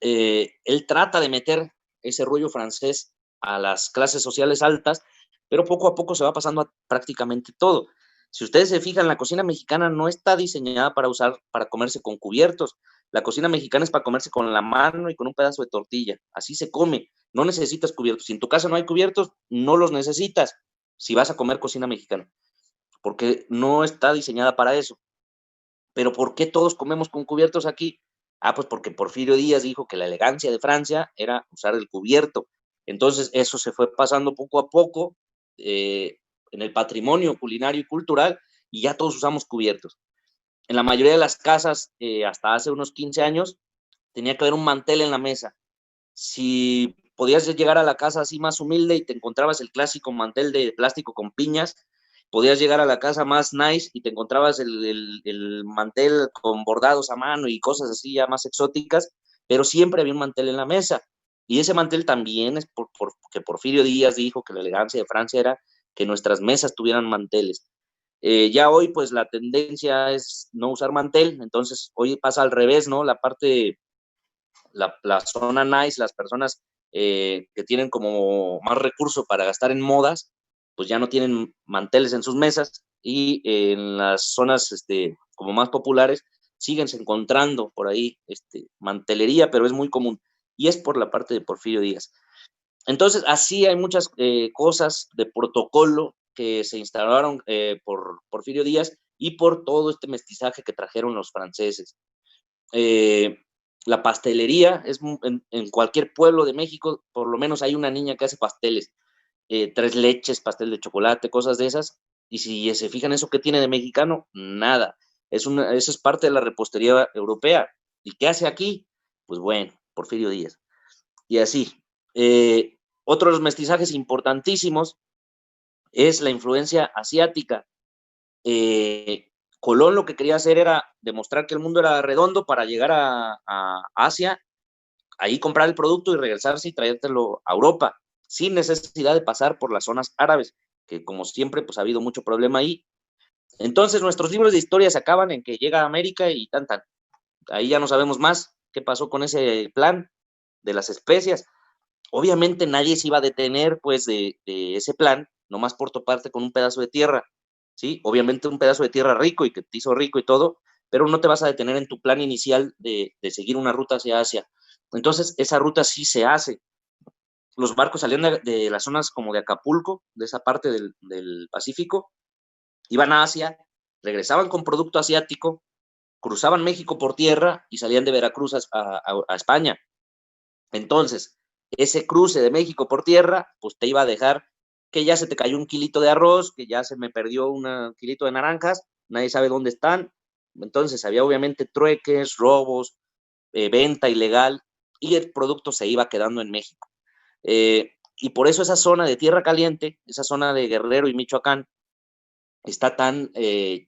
él trata de meter ese rollo francés a las clases sociales altas, pero poco a poco se va pasando a prácticamente todo. Si ustedes se fijan, la cocina mexicana no está diseñada para comerse con cubiertos. La cocina mexicana es para comerse con la mano y con un pedazo de tortilla. Así se come. No necesitas cubiertos. Si en tu casa no hay cubiertos, no los necesitas si vas a comer cocina mexicana, porque no está diseñada para eso. Pero ¿por qué todos comemos con cubiertos aquí? Pues porque Porfirio Díaz dijo que la elegancia de Francia era usar el cubierto. Entonces eso se fue pasando poco a poco en el patrimonio culinario y cultural, y ya todos usamos cubiertos. En la mayoría de las casas, hasta hace unos 15 años, tenía que haber un mantel en la mesa. Si podías llegar a la casa así más humilde y te encontrabas el clásico mantel de plástico con piñas, podías llegar a la casa más nice y te encontrabas el mantel con bordados a mano y cosas así ya más exóticas, pero siempre había un mantel en la mesa. Y ese mantel también es porque Porfirio Díaz dijo que la elegancia de Francia era que nuestras mesas tuvieran manteles. Ya hoy, pues, la tendencia es no usar mantel, entonces hoy pasa al revés, ¿no? La zona nice, las personas que tienen como más recurso para gastar en modas, pues ya no tienen manteles en sus mesas, y en las zonas como más populares siguen encontrando por ahí mantelería, pero es muy común, y es por la parte de Porfirio Díaz. Entonces, así hay muchas cosas de protocolo que se instalaron por Porfirio Díaz y por todo este mestizaje que trajeron los franceses. La pastelería en cualquier pueblo de México, por lo menos hay una niña que hace pasteles, tres leches, pastel de chocolate, cosas de esas. Y si se fijan, eso que tiene de mexicano, nada. Eso es parte de la repostería europea. ¿Y qué hace aquí? Pues bueno, Porfirio Díaz. Y así. Otros mestizajes importantísimos es la influencia asiática. Colón lo que quería hacer era demostrar que el mundo era redondo para llegar a Asia, ahí comprar el producto y regresarse y traértelo a Europa, sin necesidad de pasar por las zonas árabes, que como siempre pues ha habido mucho problema ahí. Entonces nuestros libros de historia se acaban en que llega a América y tan. Ahí ya no sabemos más qué pasó con ese plan de las especias. Obviamente nadie se iba a detener pues de ese plan, nomás por toparte con un pedazo de tierra. ¿Sí? Obviamente un pedazo de tierra rico y que te hizo rico y todo, pero no te vas a detener en tu plan inicial de seguir una ruta hacia Asia. Entonces, esa ruta sí se hace. Los barcos salían de las zonas como de Acapulco, de esa parte del Pacífico, iban a Asia, regresaban con producto asiático, cruzaban México por tierra y salían de Veracruz a España. Entonces, ese cruce de México por tierra, pues te iba a dejar que ya se te cayó un kilito de arroz, que ya se me perdió un kilito de naranjas, nadie sabe dónde están. Entonces había obviamente trueques, robos, venta ilegal, y el producto se iba quedando en México. Y por eso esa zona de Tierra Caliente, esa zona de Guerrero y Michoacán, está tan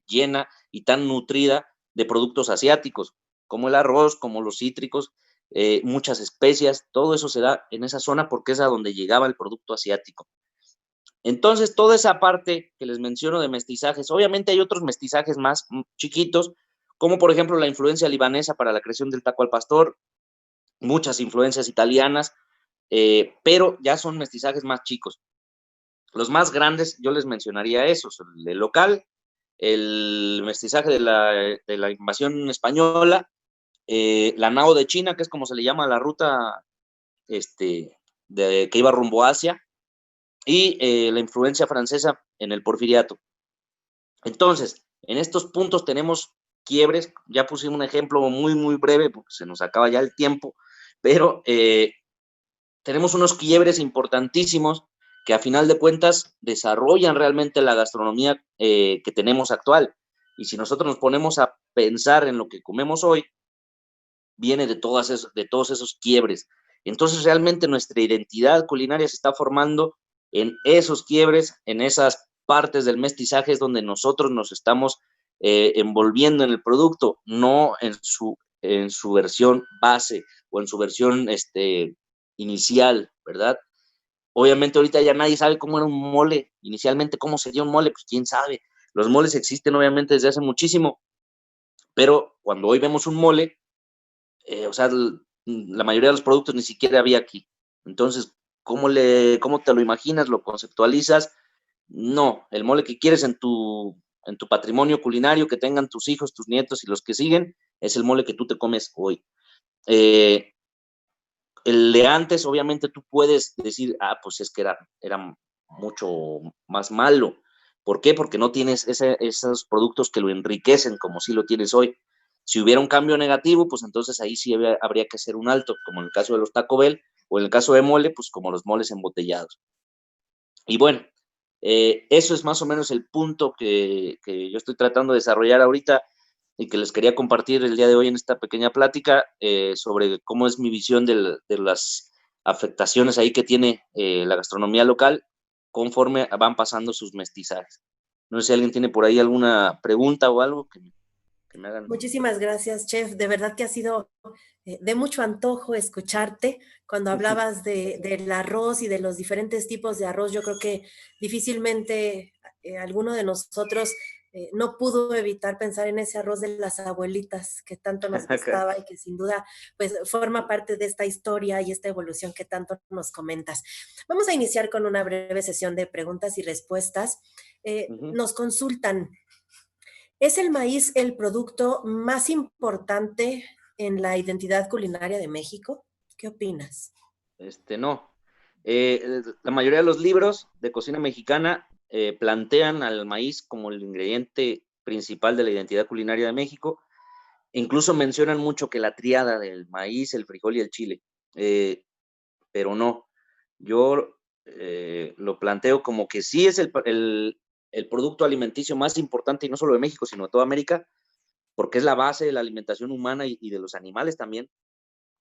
llena y tan nutrida de productos asiáticos, como el arroz, como los cítricos, muchas especias, todo eso se da en esa zona porque es a donde llegaba el producto asiático. Entonces, toda esa parte que les menciono de mestizajes, obviamente hay otros mestizajes más chiquitos, como por ejemplo la influencia libanesa para la creación del taco al pastor, muchas influencias italianas, pero ya son mestizajes más chicos. Los más grandes, yo les mencionaría esos: el local, el mestizaje de la invasión española, la Nao de China, que es como se le llama a la ruta que iba rumbo a Asia, y la influencia francesa en el porfiriato. Entonces, en estos puntos tenemos quiebres. Ya puse un ejemplo muy, muy breve porque se nos acaba ya el tiempo, pero tenemos unos quiebres importantísimos que a final de cuentas desarrollan realmente la gastronomía que tenemos actual. Y si nosotros nos ponemos a pensar en lo que comemos hoy, viene de todos esos quiebres. Entonces realmente nuestra identidad culinaria se está formando en esos quiebres, en esas partes del mestizaje es donde nosotros nos estamos envolviendo en el producto, no en su versión base o en su versión inicial, ¿verdad? Obviamente ahorita ya nadie sabe cómo era un mole, inicialmente cómo sería un mole, pues quién sabe. Los moles existen obviamente desde hace muchísimo, pero cuando hoy vemos un mole, o sea, la mayoría de los productos ni siquiera había aquí. Entonces, ¿cómo te lo imaginas? ¿Lo conceptualizas? No, el mole que quieres en tu patrimonio culinario, que tengan tus hijos, tus nietos y los que siguen, es el mole que tú te comes hoy. El de antes, obviamente, tú puedes decir, pues es que era mucho más malo. ¿Por qué? Porque no tienes esos productos que lo enriquecen como si lo tienes hoy. Si hubiera un cambio negativo, pues entonces ahí sí habría que hacer un alto, como en el caso de los Taco Bell, o en el caso de mole, pues como los moles embotellados. Y bueno, eso es más o menos el punto que yo estoy tratando de desarrollar ahorita y que les quería compartir el día de hoy en esta pequeña plática sobre cómo es mi visión de las afectaciones ahí que tiene la gastronomía local conforme van pasando sus mestizajes. No sé si alguien tiene por ahí alguna pregunta o algo que me hagan. Muchísimas gracias, chef. De verdad que ha sido de mucho antojo escucharte cuando hablabas del arroz y de los diferentes tipos de arroz. Yo creo que difícilmente alguno de nosotros no pudo evitar pensar en ese arroz de las abuelitas que tanto nos gustaba y que sin duda pues forma parte de esta historia y esta evolución que tanto nos comentas. Vamos a iniciar con una breve sesión de preguntas y respuestas. Nos consultan. ¿Es el maíz el producto más importante en la identidad culinaria de México? ¿Qué opinas? No. La mayoría de los libros de cocina mexicana plantean al maíz como el ingrediente principal de la identidad culinaria de México. Incluso mencionan mucho que la tríada del maíz, el frijol y el chile. Pero no. Yo lo planteo como que sí es el producto alimenticio más importante, y no solo de México, sino de toda América, porque es la base de la alimentación humana y de los animales también,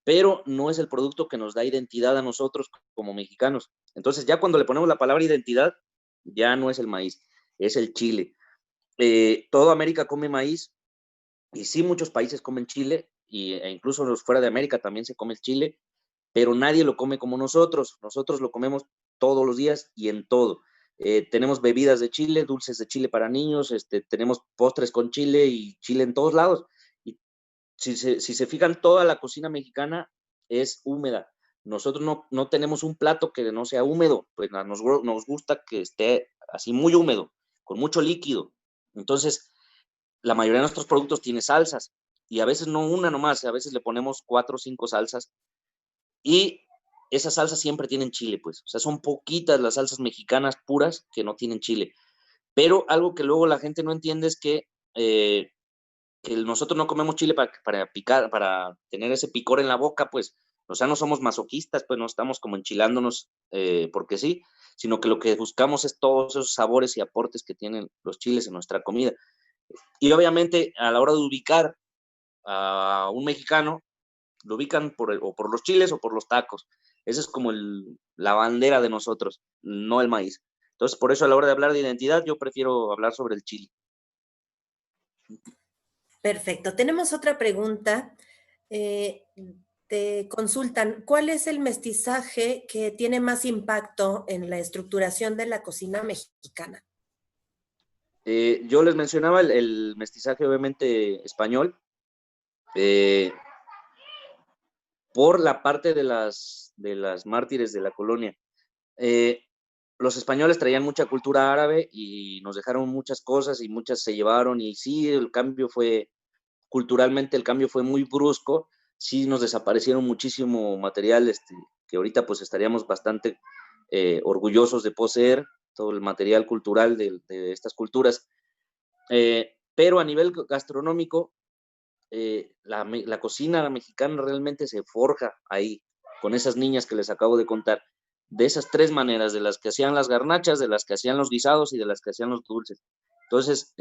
pero no es el producto que nos da identidad a nosotros como mexicanos. Entonces, ya cuando le ponemos la palabra identidad, ya no es el maíz, es el chile. Toda América come maíz, y sí muchos países comen chile, e incluso los fuera de América también se come el chile, pero nadie lo come como nosotros. Nosotros lo comemos todos los días y en todo. Tenemos bebidas de chile, dulces de chile para niños, tenemos postres con chile y chile en todos lados. Y si se fijan, toda la cocina mexicana es húmeda. Nosotros no tenemos un plato que no sea húmedo, pues nos gusta que esté así muy húmedo, con mucho líquido. Entonces, la mayoría de nuestros productos tiene salsas, y a veces no una nomás, a veces le ponemos 4 o 5 salsas, y esas salsas siempre tienen chile, pues. O sea, son poquitas las salsas mexicanas puras que no tienen chile. Pero algo que luego la gente no entiende es que nosotros no comemos chile para picar, para tener ese picor en la boca, pues. O sea, no somos masoquistas, pues no estamos como enchilándonos porque sí, sino que lo que buscamos es todos esos sabores y aportes que tienen los chiles en nuestra comida. Y obviamente, a la hora de ubicar a un mexicano, lo ubican o por los chiles o por los tacos. Esa es como la bandera de nosotros, no el maíz. Entonces, por eso a la hora de hablar de identidad, yo prefiero hablar sobre el chile. Perfecto. Tenemos otra pregunta. Te consultan, ¿cuál es el mestizaje que tiene más impacto en la estructuración de la cocina mexicana? Yo les mencionaba el mestizaje obviamente español, por la parte de las mártires de la colonia. Los españoles traían mucha cultura árabe y nos dejaron muchas cosas y muchas se llevaron, y sí, culturalmente el cambio fue muy brusco, sí nos desaparecieron muchísimo material que ahorita pues estaríamos bastante orgullosos de poseer, todo el material cultural de estas culturas. pero a nivel gastronómico, la cocina mexicana realmente se forja ahí, con esas niñas que les acabo de contar, de esas tres maneras, de las que hacían las garnachas, de las que hacían los guisados y de las que hacían los dulces. Entonces,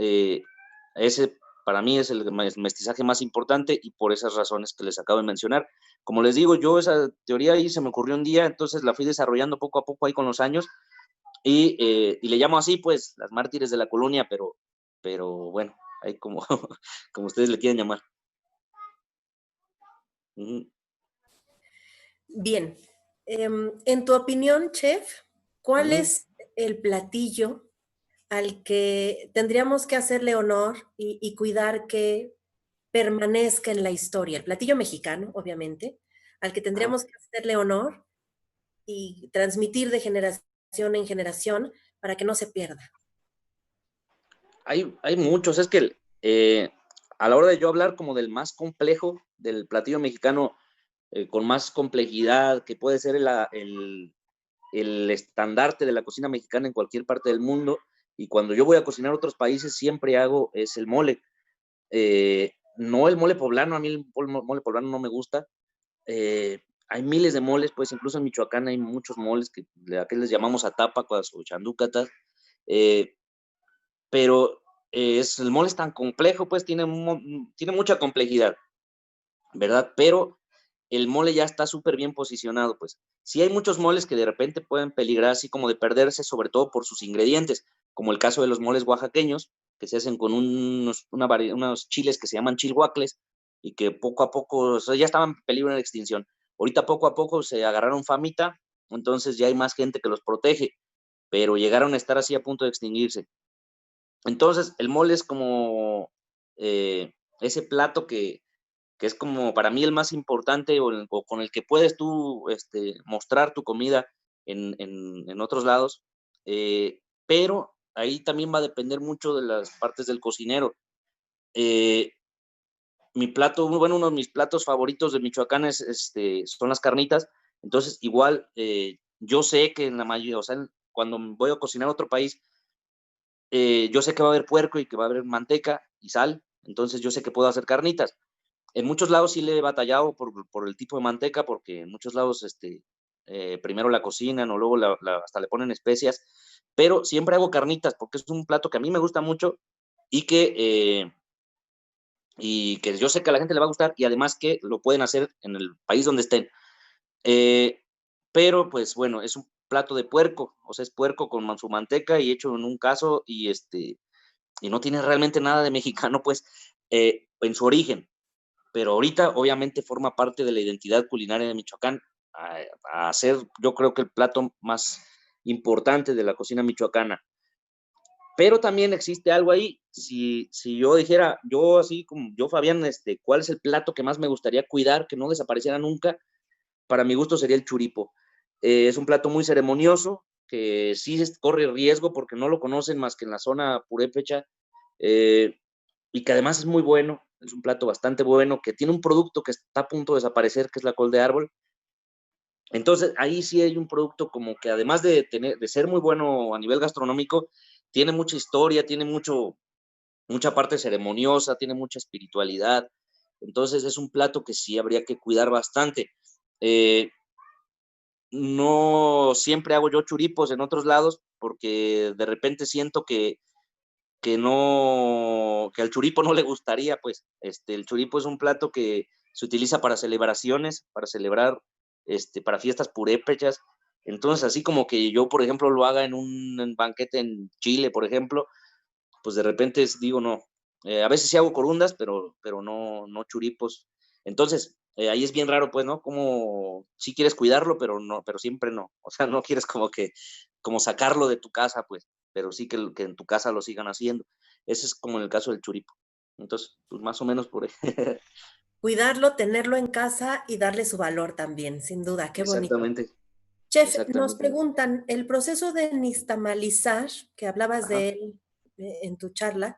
ese para mí es el mestizaje más importante y por esas razones que les acabo de mencionar. Como les digo, yo esa teoría ahí se me ocurrió un día, entonces la fui desarrollando poco a poco ahí con los años y le llamo así, pues, las mártires de la colonia, pero bueno, ahí como, como ustedes le quieran llamar. Ujú. Bien, en tu opinión, chef, ¿cuál Ujú. es el platillo al que tendríamos que hacerle honor y cuidar que permanezca en la historia? El platillo mexicano, obviamente, al que Ajá. tendríamos que hacerle honor y transmitir de generación en generación para que no se pierda. Hay muchos, es que a la hora de yo hablar como del más complejo, del platillo mexicano con más complejidad, que puede ser el estandarte de la cocina mexicana en cualquier parte del mundo, y cuando yo voy a cocinar a otros países siempre hago es el mole. No el mole poblano, a mí el mole poblano no me gusta. Hay miles de moles, pues incluso en Michoacán hay muchos moles que aquí les llamamos atápacuas o chandúcatas, eh, pero el mole es tan complejo, pues tiene mucha complejidad, ¿verdad? Pero el mole ya está súper bien posicionado, pues. Sí hay muchos moles que de repente pueden peligrar así como de perderse, sobre todo por sus ingredientes, como el caso de los moles oaxaqueños, que se hacen con unos chiles que se llaman chilhuacles y que poco a poco, o sea, ya estaban en peligro de extinción. Ahorita poco a poco se agarraron famita, entonces ya hay más gente que los protege, pero llegaron a estar así a punto de extinguirse. Entonces, el mole es como ese plato que es como para mí el más importante o con el que puedes tú mostrar tu comida en otros lados, pero ahí también va a depender mucho de las partes del cocinero. Eh, bueno, uno de mis platos favoritos de Michoacán son las carnitas, entonces igual yo sé que en la mayoría, o sea, cuando voy a cocinar a otro país, yo sé que va a haber puerco y que va a haber manteca y sal, entonces yo sé que puedo hacer carnitas. En muchos lados sí le he batallado por el tipo de manteca, porque en muchos lados primero la cocinan o luego hasta le ponen especias, pero siempre hago carnitas porque es un plato que a mí me gusta mucho y que yo sé que a la gente le va a gustar y además que lo pueden hacer en el país donde estén. Eh, pero pues bueno, es un plato de puerco, o sea, es puerco con su manteca y hecho en un caso y no tiene realmente nada de mexicano, pues, en su origen, pero ahorita obviamente forma parte de la identidad culinaria de Michoacán, a ser yo creo que el plato más importante de la cocina michoacana. Pero también existe algo ahí, si yo dijera, yo así como yo, Fabián, ¿cuál es el plato que más me gustaría cuidar, que no desapareciera nunca? Para mi gusto sería el churipo. Es un plato muy ceremonioso, que sí corre riesgo porque no lo conocen más que en la zona purépecha, eh, y que además es muy bueno, es un plato bastante bueno, que tiene un producto que está a punto de desaparecer, que es la col de árbol. Entonces, ahí sí hay un producto como que además de ser muy bueno a nivel gastronómico, tiene mucha historia, tiene mucha parte ceremoniosa, tiene mucha espiritualidad. Entonces, es un plato que sí habría que cuidar bastante. Eh, no siempre hago yo churipos en otros lados porque de repente siento que al churipo no le gustaría, pues, el churipo es un plato que se utiliza para celebraciones, para celebrar, para fiestas purépechas. Entonces, así como que yo, por ejemplo, lo haga en un banquete en Chile, por ejemplo, pues de repente digo, no. A veces sí hago corundas, pero no churipos. Entonces, ahí es bien raro, pues, ¿no? Como sí quieres cuidarlo, pero no, pero siempre no. O sea, no quieres como sacarlo de tu casa, pues, pero sí que en tu casa lo sigan haciendo. Ese es como en el caso del churipo. Entonces, pues más o menos por ahí. Cuidarlo, tenerlo en casa y darle su valor también, sin duda, qué bonito. Exactamente, Chef, nos exactamente. preguntan, el proceso de nixtamalizar, que hablabas Ajá. de él en tu charla,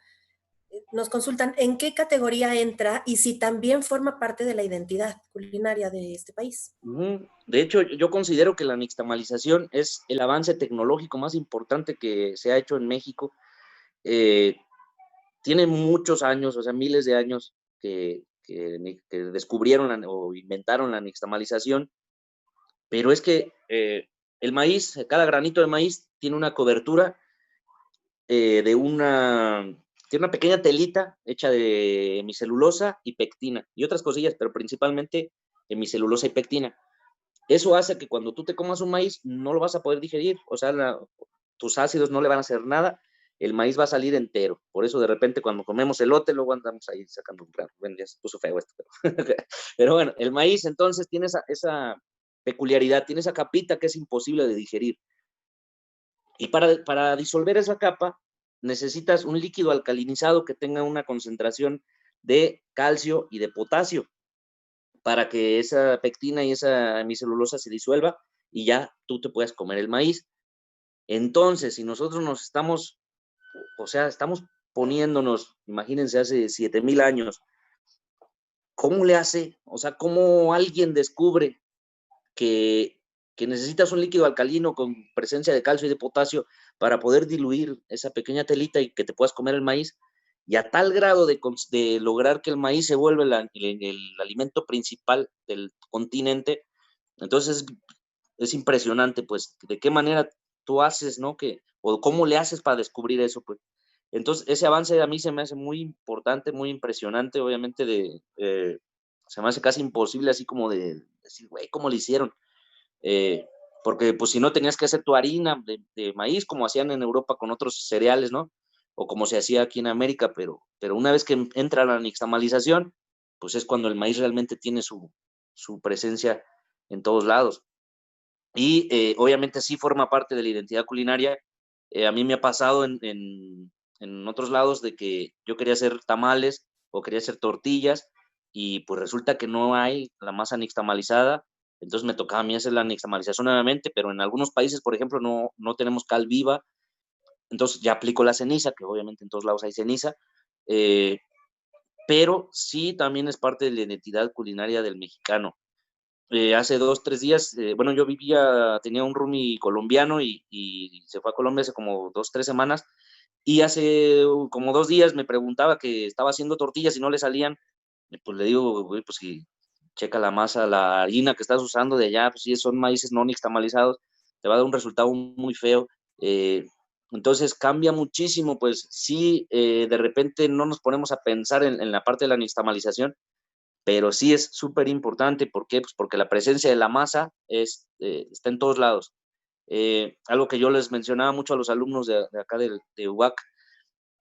nos consultan en qué categoría entra y si también forma parte de la identidad culinaria de este país. Ujú. De hecho, yo considero que la nixtamalización es el avance tecnológico más importante que se ha hecho en México. Eh, tiene muchos años, o sea, miles de años que descubrieron o inventaron la nixtamalización, pero es que el maíz, cada granito de maíz tiene una cobertura de tiene una pequeña telita hecha de hemicelulosa y pectina y otras cosillas, pero principalmente hemicelulosa y pectina. Eso hace que cuando tú te comas un maíz no lo vas a poder digerir, o sea, tus ácidos no le van a hacer nada, el maíz va a salir entero. Por eso de repente cuando comemos elote, luego andamos ahí sacando un grano. Bueno, ya se puso feo esto, pero bueno, el maíz entonces tiene esa peculiaridad, tiene esa capita que es imposible de digerir. Y para disolver esa capa necesitas un líquido alcalinizado que tenga una concentración de calcio y de potasio para que esa pectina y esa hemicelulosa se disuelva y ya tú te puedas comer el maíz. Entonces, si nosotros estamos poniéndonos, imagínense, hace 7,000 años, ¿cómo le hace? O sea, ¿cómo alguien descubre que necesitas un líquido alcalino con presencia de calcio y de potasio para poder diluir esa pequeña telita y que te puedas comer el maíz? Y a tal grado de lograr que el maíz se vuelva el alimento principal del continente, entonces es impresionante, pues, de qué manera tú haces, ¿no? O cómo le haces para descubrir eso, pues. Entonces, ese avance a mí se me hace muy importante, muy impresionante, obviamente se me hace casi imposible así como de decir, güey, ¿cómo lo hicieron? Porque pues si no tenías que hacer tu harina de maíz como hacían en Europa con otros cereales, ¿no? O como se hacía aquí en América, pero una vez que entra la nixtamalización, pues es cuando el maíz realmente tiene su presencia en todos lados. Y obviamente sí forma parte de la identidad culinaria. A mí me ha pasado en otros lados de que yo quería hacer tamales o quería hacer tortillas y pues resulta que no hay la masa nixtamalizada, entonces me tocaba a mí hacer la nixtamalización nuevamente, pero en algunos países, por ejemplo, no tenemos cal viva, entonces ya aplico la ceniza, que obviamente en todos lados hay ceniza, eh, pero sí también es parte de la identidad culinaria del mexicano. Hace 2, 3 días, bueno, tenía un roomie colombiano y se fue a Colombia hace como 2, 3 semanas. Y hace como 2 días me preguntaba que estaba haciendo tortillas y no le salían. Pues le digo, güey, pues si checa la masa, la harina que estás usando de allá, pues si son maíces no nixtamalizados, te va a dar un resultado muy feo. Eh, entonces cambia muchísimo, pues sí, de repente no nos ponemos a pensar en la parte de la nixtamalización, pero sí es súper importante. ¿Por qué? Pues porque la presencia de la masa está en todos lados. Algo que yo les mencionaba mucho a los alumnos de acá de UAC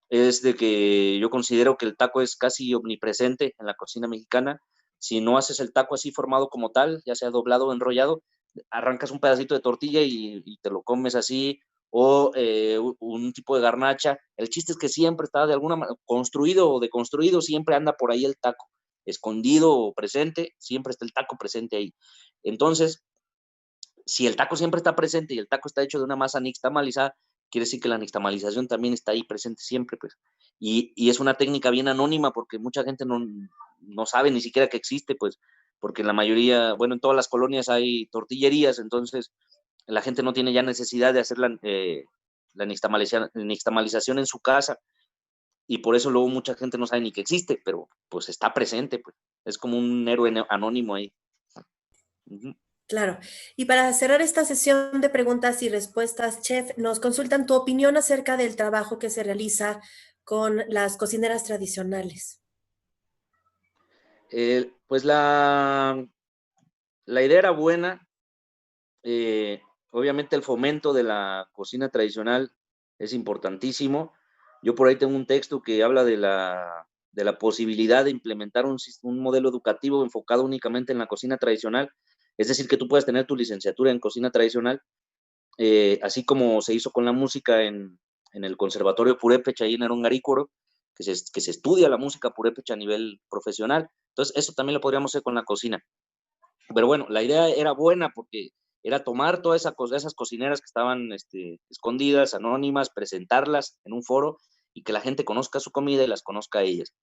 es de que yo considero que el taco es casi omnipresente en la cocina mexicana. Si no haces el taco así formado como tal, ya sea doblado o enrollado, arrancas un pedacito de tortilla y te lo comes así, o un tipo de garnacha. El chiste es que siempre está de alguna manera, construido o deconstruido, siempre anda por ahí el taco, escondido o presente, siempre está el taco presente ahí. Entonces, si el taco siempre está presente y el taco está hecho de una masa nixtamalizada, quiere decir que la nixtamalización también está ahí presente siempre, pues. Y es una técnica bien anónima porque mucha gente no sabe ni siquiera que existe, pues, porque en la mayoría, bueno, en todas las colonias hay tortillerías, entonces la gente no tiene ya necesidad de hacer la nixtamalización en su casa y por eso luego mucha gente no sabe ni que existe, pero pues está presente, pues. Es como un héroe anónimo ahí. Uh-huh. Claro. Y para cerrar esta sesión de preguntas y respuestas, Chef, nos consultan tu opinión acerca del trabajo que se realiza con las cocineras tradicionales. Pues la idea era buena. Obviamente el fomento de la cocina tradicional es importantísimo. Yo por ahí tengo un texto que habla de la posibilidad de implementar un modelo educativo enfocado únicamente en la cocina tradicional. Es decir, que tú puedas tener tu licenciatura en cocina tradicional, así como se hizo con la música en el Conservatorio Purépecha, ahí en Herón Garícuaro, que se estudia la música purépecha a nivel profesional. Entonces, eso también lo podríamos hacer con la cocina. Pero bueno, la idea era buena porque era tomar todas esas cocineras que estaban escondidas, anónimas, presentarlas en un foro y que la gente conozca su comida y las conozca a ellas.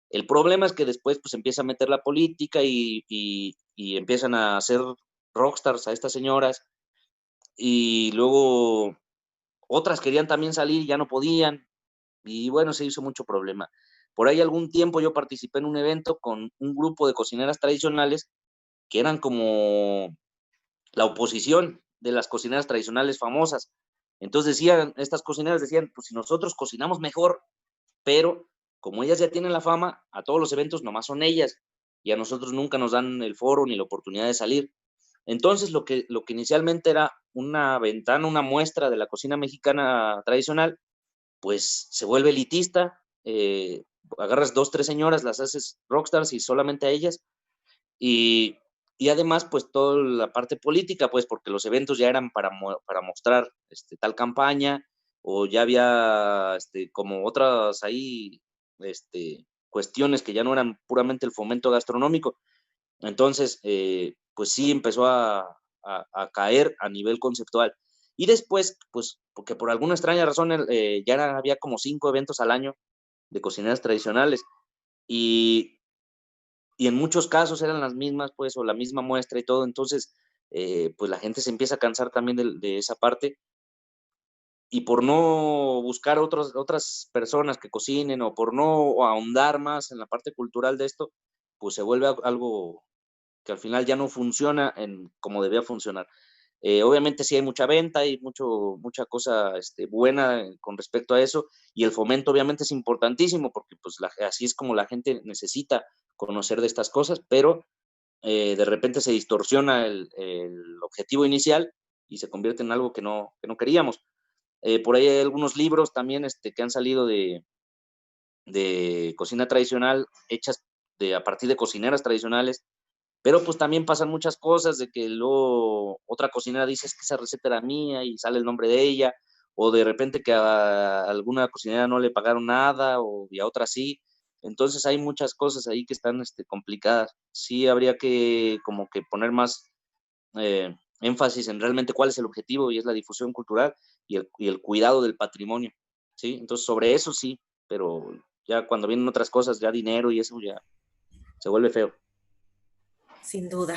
El problema es que después pues empieza a meter la política y empiezan a hacer rockstars a estas señoras y luego otras querían también salir y ya no podían. y bueno, se hizo mucho problema. Por ahí algún tiempo yo participé en un evento con un grupo de cocineras tradicionales que eran como la oposición de las cocineras tradicionales famosas. Entonces decían, estas cocineras decían, pues si nosotros cocinamos mejor, pero como ellas ya tienen la fama, a todos los eventos nomás son ellas, y a nosotros nunca nos dan el foro ni la oportunidad de salir. Entonces, lo que inicialmente era una ventana, una muestra de la cocina mexicana tradicional, pues se vuelve elitista, agarras 2, 3 señoras, las haces rockstars y solamente a ellas, y y además, pues, toda la parte política, pues, porque los eventos ya eran para mostrar, tal campaña, o ya había, como otras ahí, cuestiones que ya no eran puramente el fomento gastronómico. Entonces, pues sí empezó a caer a nivel conceptual. Y después, pues, porque por alguna extraña razón, había como 5 eventos al año de cocineras tradicionales, y y en muchos casos eran las mismas, pues, o la misma muestra y todo. Entonces, pues, la gente se empieza a cansar también de esa parte, y por no buscar otras personas que cocinen, o por no ahondar más en la parte cultural de esto, pues, se vuelve algo que al final ya no funciona como debía funcionar. Obviamente sí hay mucha venta, hay mucha cosa, buena con respecto a eso, y el fomento obviamente es importantísimo porque, pues, así es como la gente necesita conocer de estas cosas, pero, de repente se distorsiona el objetivo inicial y se convierte en algo que no queríamos. Por ahí hay algunos libros también, que han salido de cocina tradicional hechas a partir de cocineras tradicionales, pero, pues, también pasan muchas cosas de que luego otra cocinera dice: "Es que esa receta era mía", y sale el nombre de ella, o de repente que a alguna cocinera no le pagaron nada, y a otra sí. Entonces, hay muchas cosas ahí que están, complicadas. Sí habría que como que poner más, énfasis en realmente cuál es el objetivo, y es la difusión cultural y el cuidado del patrimonio, ¿sí? Entonces, sobre eso sí, pero ya cuando vienen otras cosas, ya dinero y eso ya se vuelve feo. Sin duda.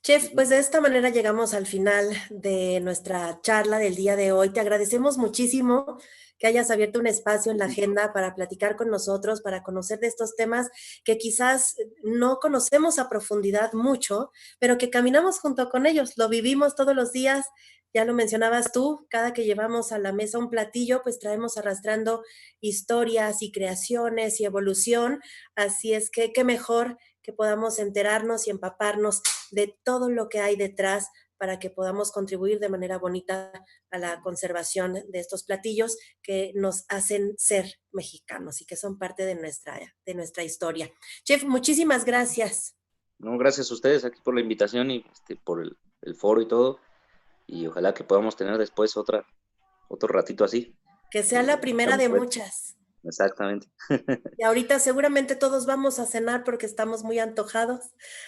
Chef, Ujú. pues de esta manera llegamos al final de nuestra charla del día de hoy. Te agradecemos muchísimo que hayas abierto un espacio en la agenda para platicar con nosotros, para conocer de estos temas que quizás no conocemos a profundidad mucho, pero que caminamos junto con ellos, lo vivimos todos los días. Ya lo mencionabas tú, cada que llevamos a la mesa un platillo, pues traemos arrastrando historias y creaciones y evolución. Así es que qué mejor que podamos enterarnos y empaparnos de todo lo que hay detrás para que podamos contribuir de manera bonita a la conservación de estos platillos que nos hacen ser mexicanos y que son parte de nuestra historia. Chef, muchísimas gracias. No, gracias a ustedes aquí por la invitación y por el foro y todo. Y ojalá que podamos tener después otro ratito así. Que sea la primera Estamos de fuera. muchas. Exactamente. Y ahorita seguramente todos vamos a cenar porque estamos muy antojados.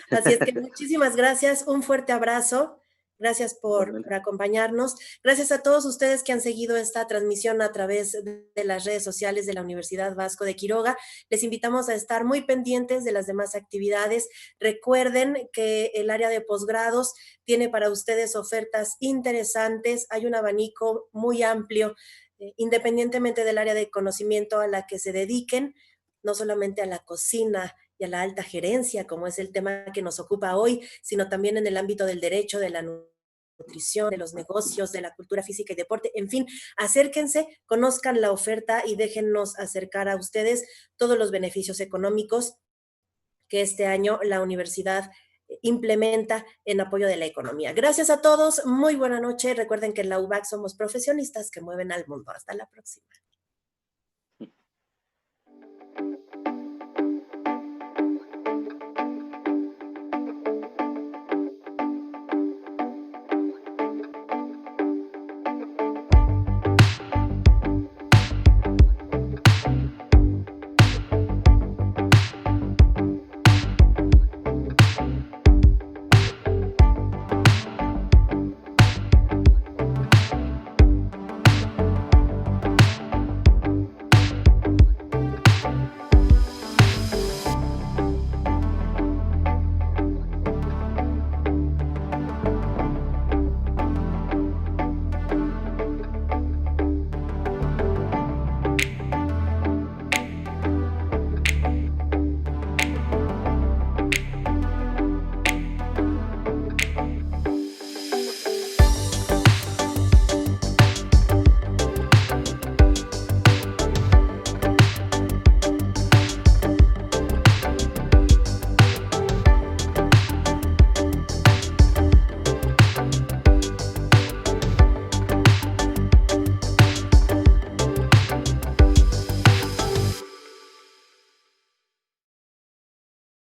Así es que muchísimas gracias, un fuerte abrazo. Gracias Igualmente. por acompañarnos. Gracias a todos ustedes que han seguido esta transmisión a través de las redes sociales de la Universidad Vasco de Quiroga. Les invitamos a estar muy pendientes de las demás actividades. Recuerden que el área de posgrados tiene para ustedes ofertas interesantes. Hay un abanico muy amplio, independientemente del área de conocimiento a la que se dediquen, no solamente a la cocina y a la alta gerencia, como es el tema que nos ocupa hoy, sino también en el ámbito del derecho, de la nutrición, de los negocios, de la cultura física y deporte. En fin, acérquense, conozcan la oferta y déjennos acercar a ustedes todos los beneficios económicos que este año la universidad implementa en apoyo de la economía. Gracias a todos, muy buena noche. Recuerden que en la UBAC somos profesionistas que mueven al mundo. Hasta la próxima.